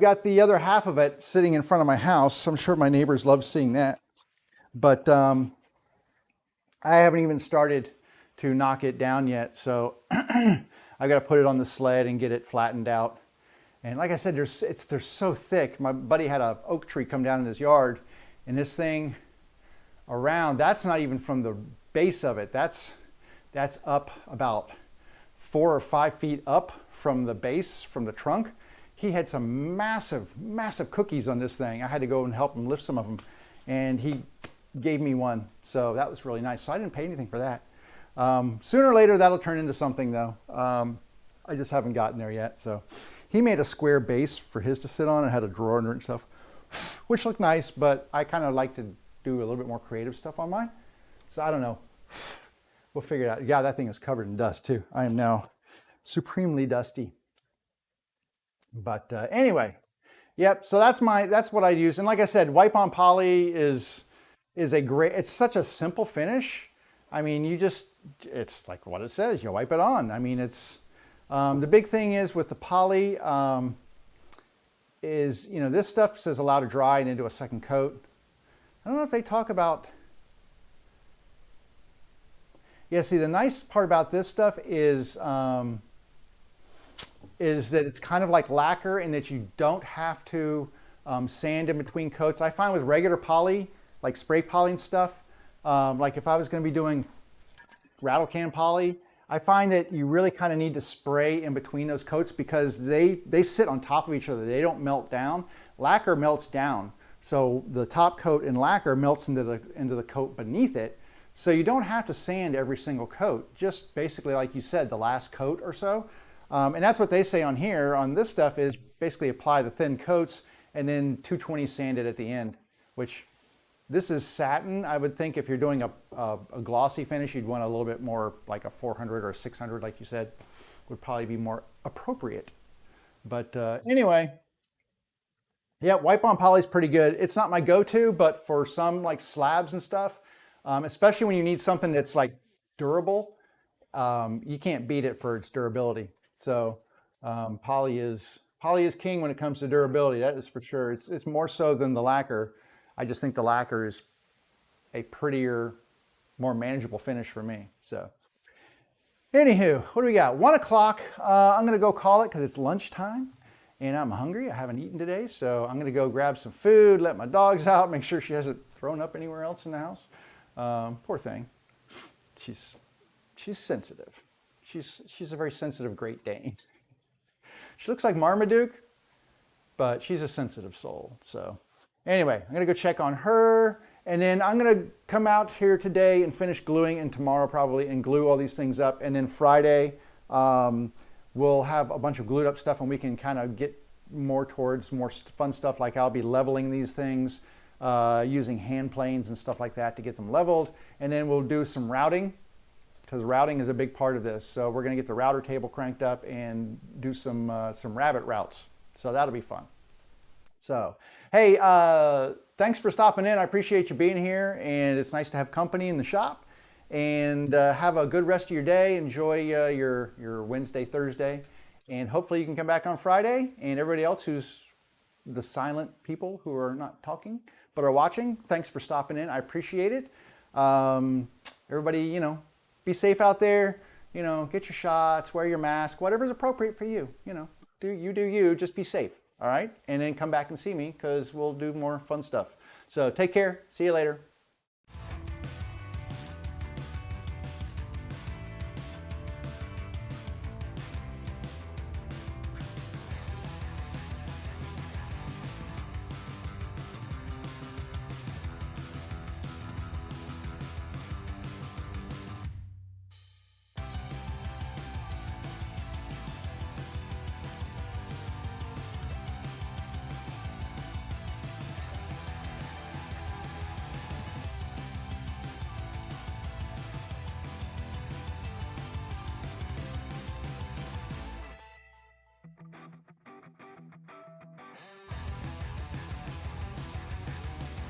got the other half of it sitting in front of my house. I'm sure my neighbors love seeing that. But I haven't even started to knock it down yet. So I've got to put it on the sled and get it flattened out. And like I said, they're so thick. My buddy had an oak tree come down in his yard, and this thing around, that's not even from the base of it. That's up about 4 or 5 feet up from the base, from the trunk. He had some massive, massive cookies on this thing. I had to go and help him lift some of them, and he gave me one. So that was really nice. So I didn't pay anything for that. Sooner or later, that'll turn into something though. I just haven't gotten there yet. So he made a square base for his to sit on and had a drawer under it and stuff, which looked nice, but I kind of like to do a little bit more creative stuff on mine. So I don't know. We'll figure it out. Yeah, that thing is covered in dust too. I am now supremely dusty. But anyway, yep. So that's what I use. And like I said, wipe on poly is a great. It's such a simple finish. I mean, it's like what it says. You wipe it on. I mean, it's the big thing is with the poly is this stuff says allow to dry and into a second coat. I don't know if they talk about. Yeah, see, the nice part about this stuff is that it's kind of like lacquer in that you don't have to sand in between coats. I find with regular poly, like spray polying stuff, like if I was going to be doing rattle can poly, I find that you really kind of need to spray in between those coats because they sit on top of each other. They don't melt down. Lacquer melts down. So the top coat in lacquer melts into the coat beneath it. So you don't have to sand every single coat, just basically like you said, the last coat or so. And that's what they say on here. On this stuff is basically apply the thin coats and then 220 sand it at the end, which this is satin. I would think if you're doing a glossy finish, you'd want a little bit more like a 400 or 600, like you said, would probably be more appropriate. But anyway, Yeah, wipe on poly is pretty good. It's not my go-to, but for some like slabs and stuff, especially when you need something that's like durable, you can't beat it for its durability. So poly is king when it comes to durability. That is for sure. It's more so than the lacquer. I just think the lacquer is a prettier, more manageable finish for me. So anywho, what do we got? 1 o'clock. I'm gonna go call it because it's lunchtime and I'm hungry. I haven't eaten today, so I'm gonna go grab some food, let my dogs out, make sure she hasn't thrown up anywhere else in the house. Poor thing. She's sensitive. She's a very sensitive Great Dane. She looks like Marmaduke, but she's a sensitive soul. So anyway, I'm gonna go check on her, and then I'm gonna come out here today and finish gluing, and tomorrow probably, and glue all these things up. And then Friday, we'll have a bunch of glued up stuff, and we can kind of get more towards more fun stuff. Like I'll be leveling these things using hand planes and stuff like that to get them leveled. And then we'll do some routing, because routing is a big part of this. So we're going to get the router table cranked up and do some rabbit routes. So that'll be fun. So, hey, thanks for stopping in. I appreciate you being here, and it's nice to have company in the shop. And have a good rest of your day. Enjoy your Wednesday, Thursday, and hopefully you can come back on Friday. And everybody else who's the silent people who are not talking but are watching, thanks for stopping in. I appreciate it. Everybody, be safe out there, get your shots, wear your mask, whatever's appropriate for you, do you, just be safe, all right? And then come back and see me because we'll do more fun stuff. So take care, see you later.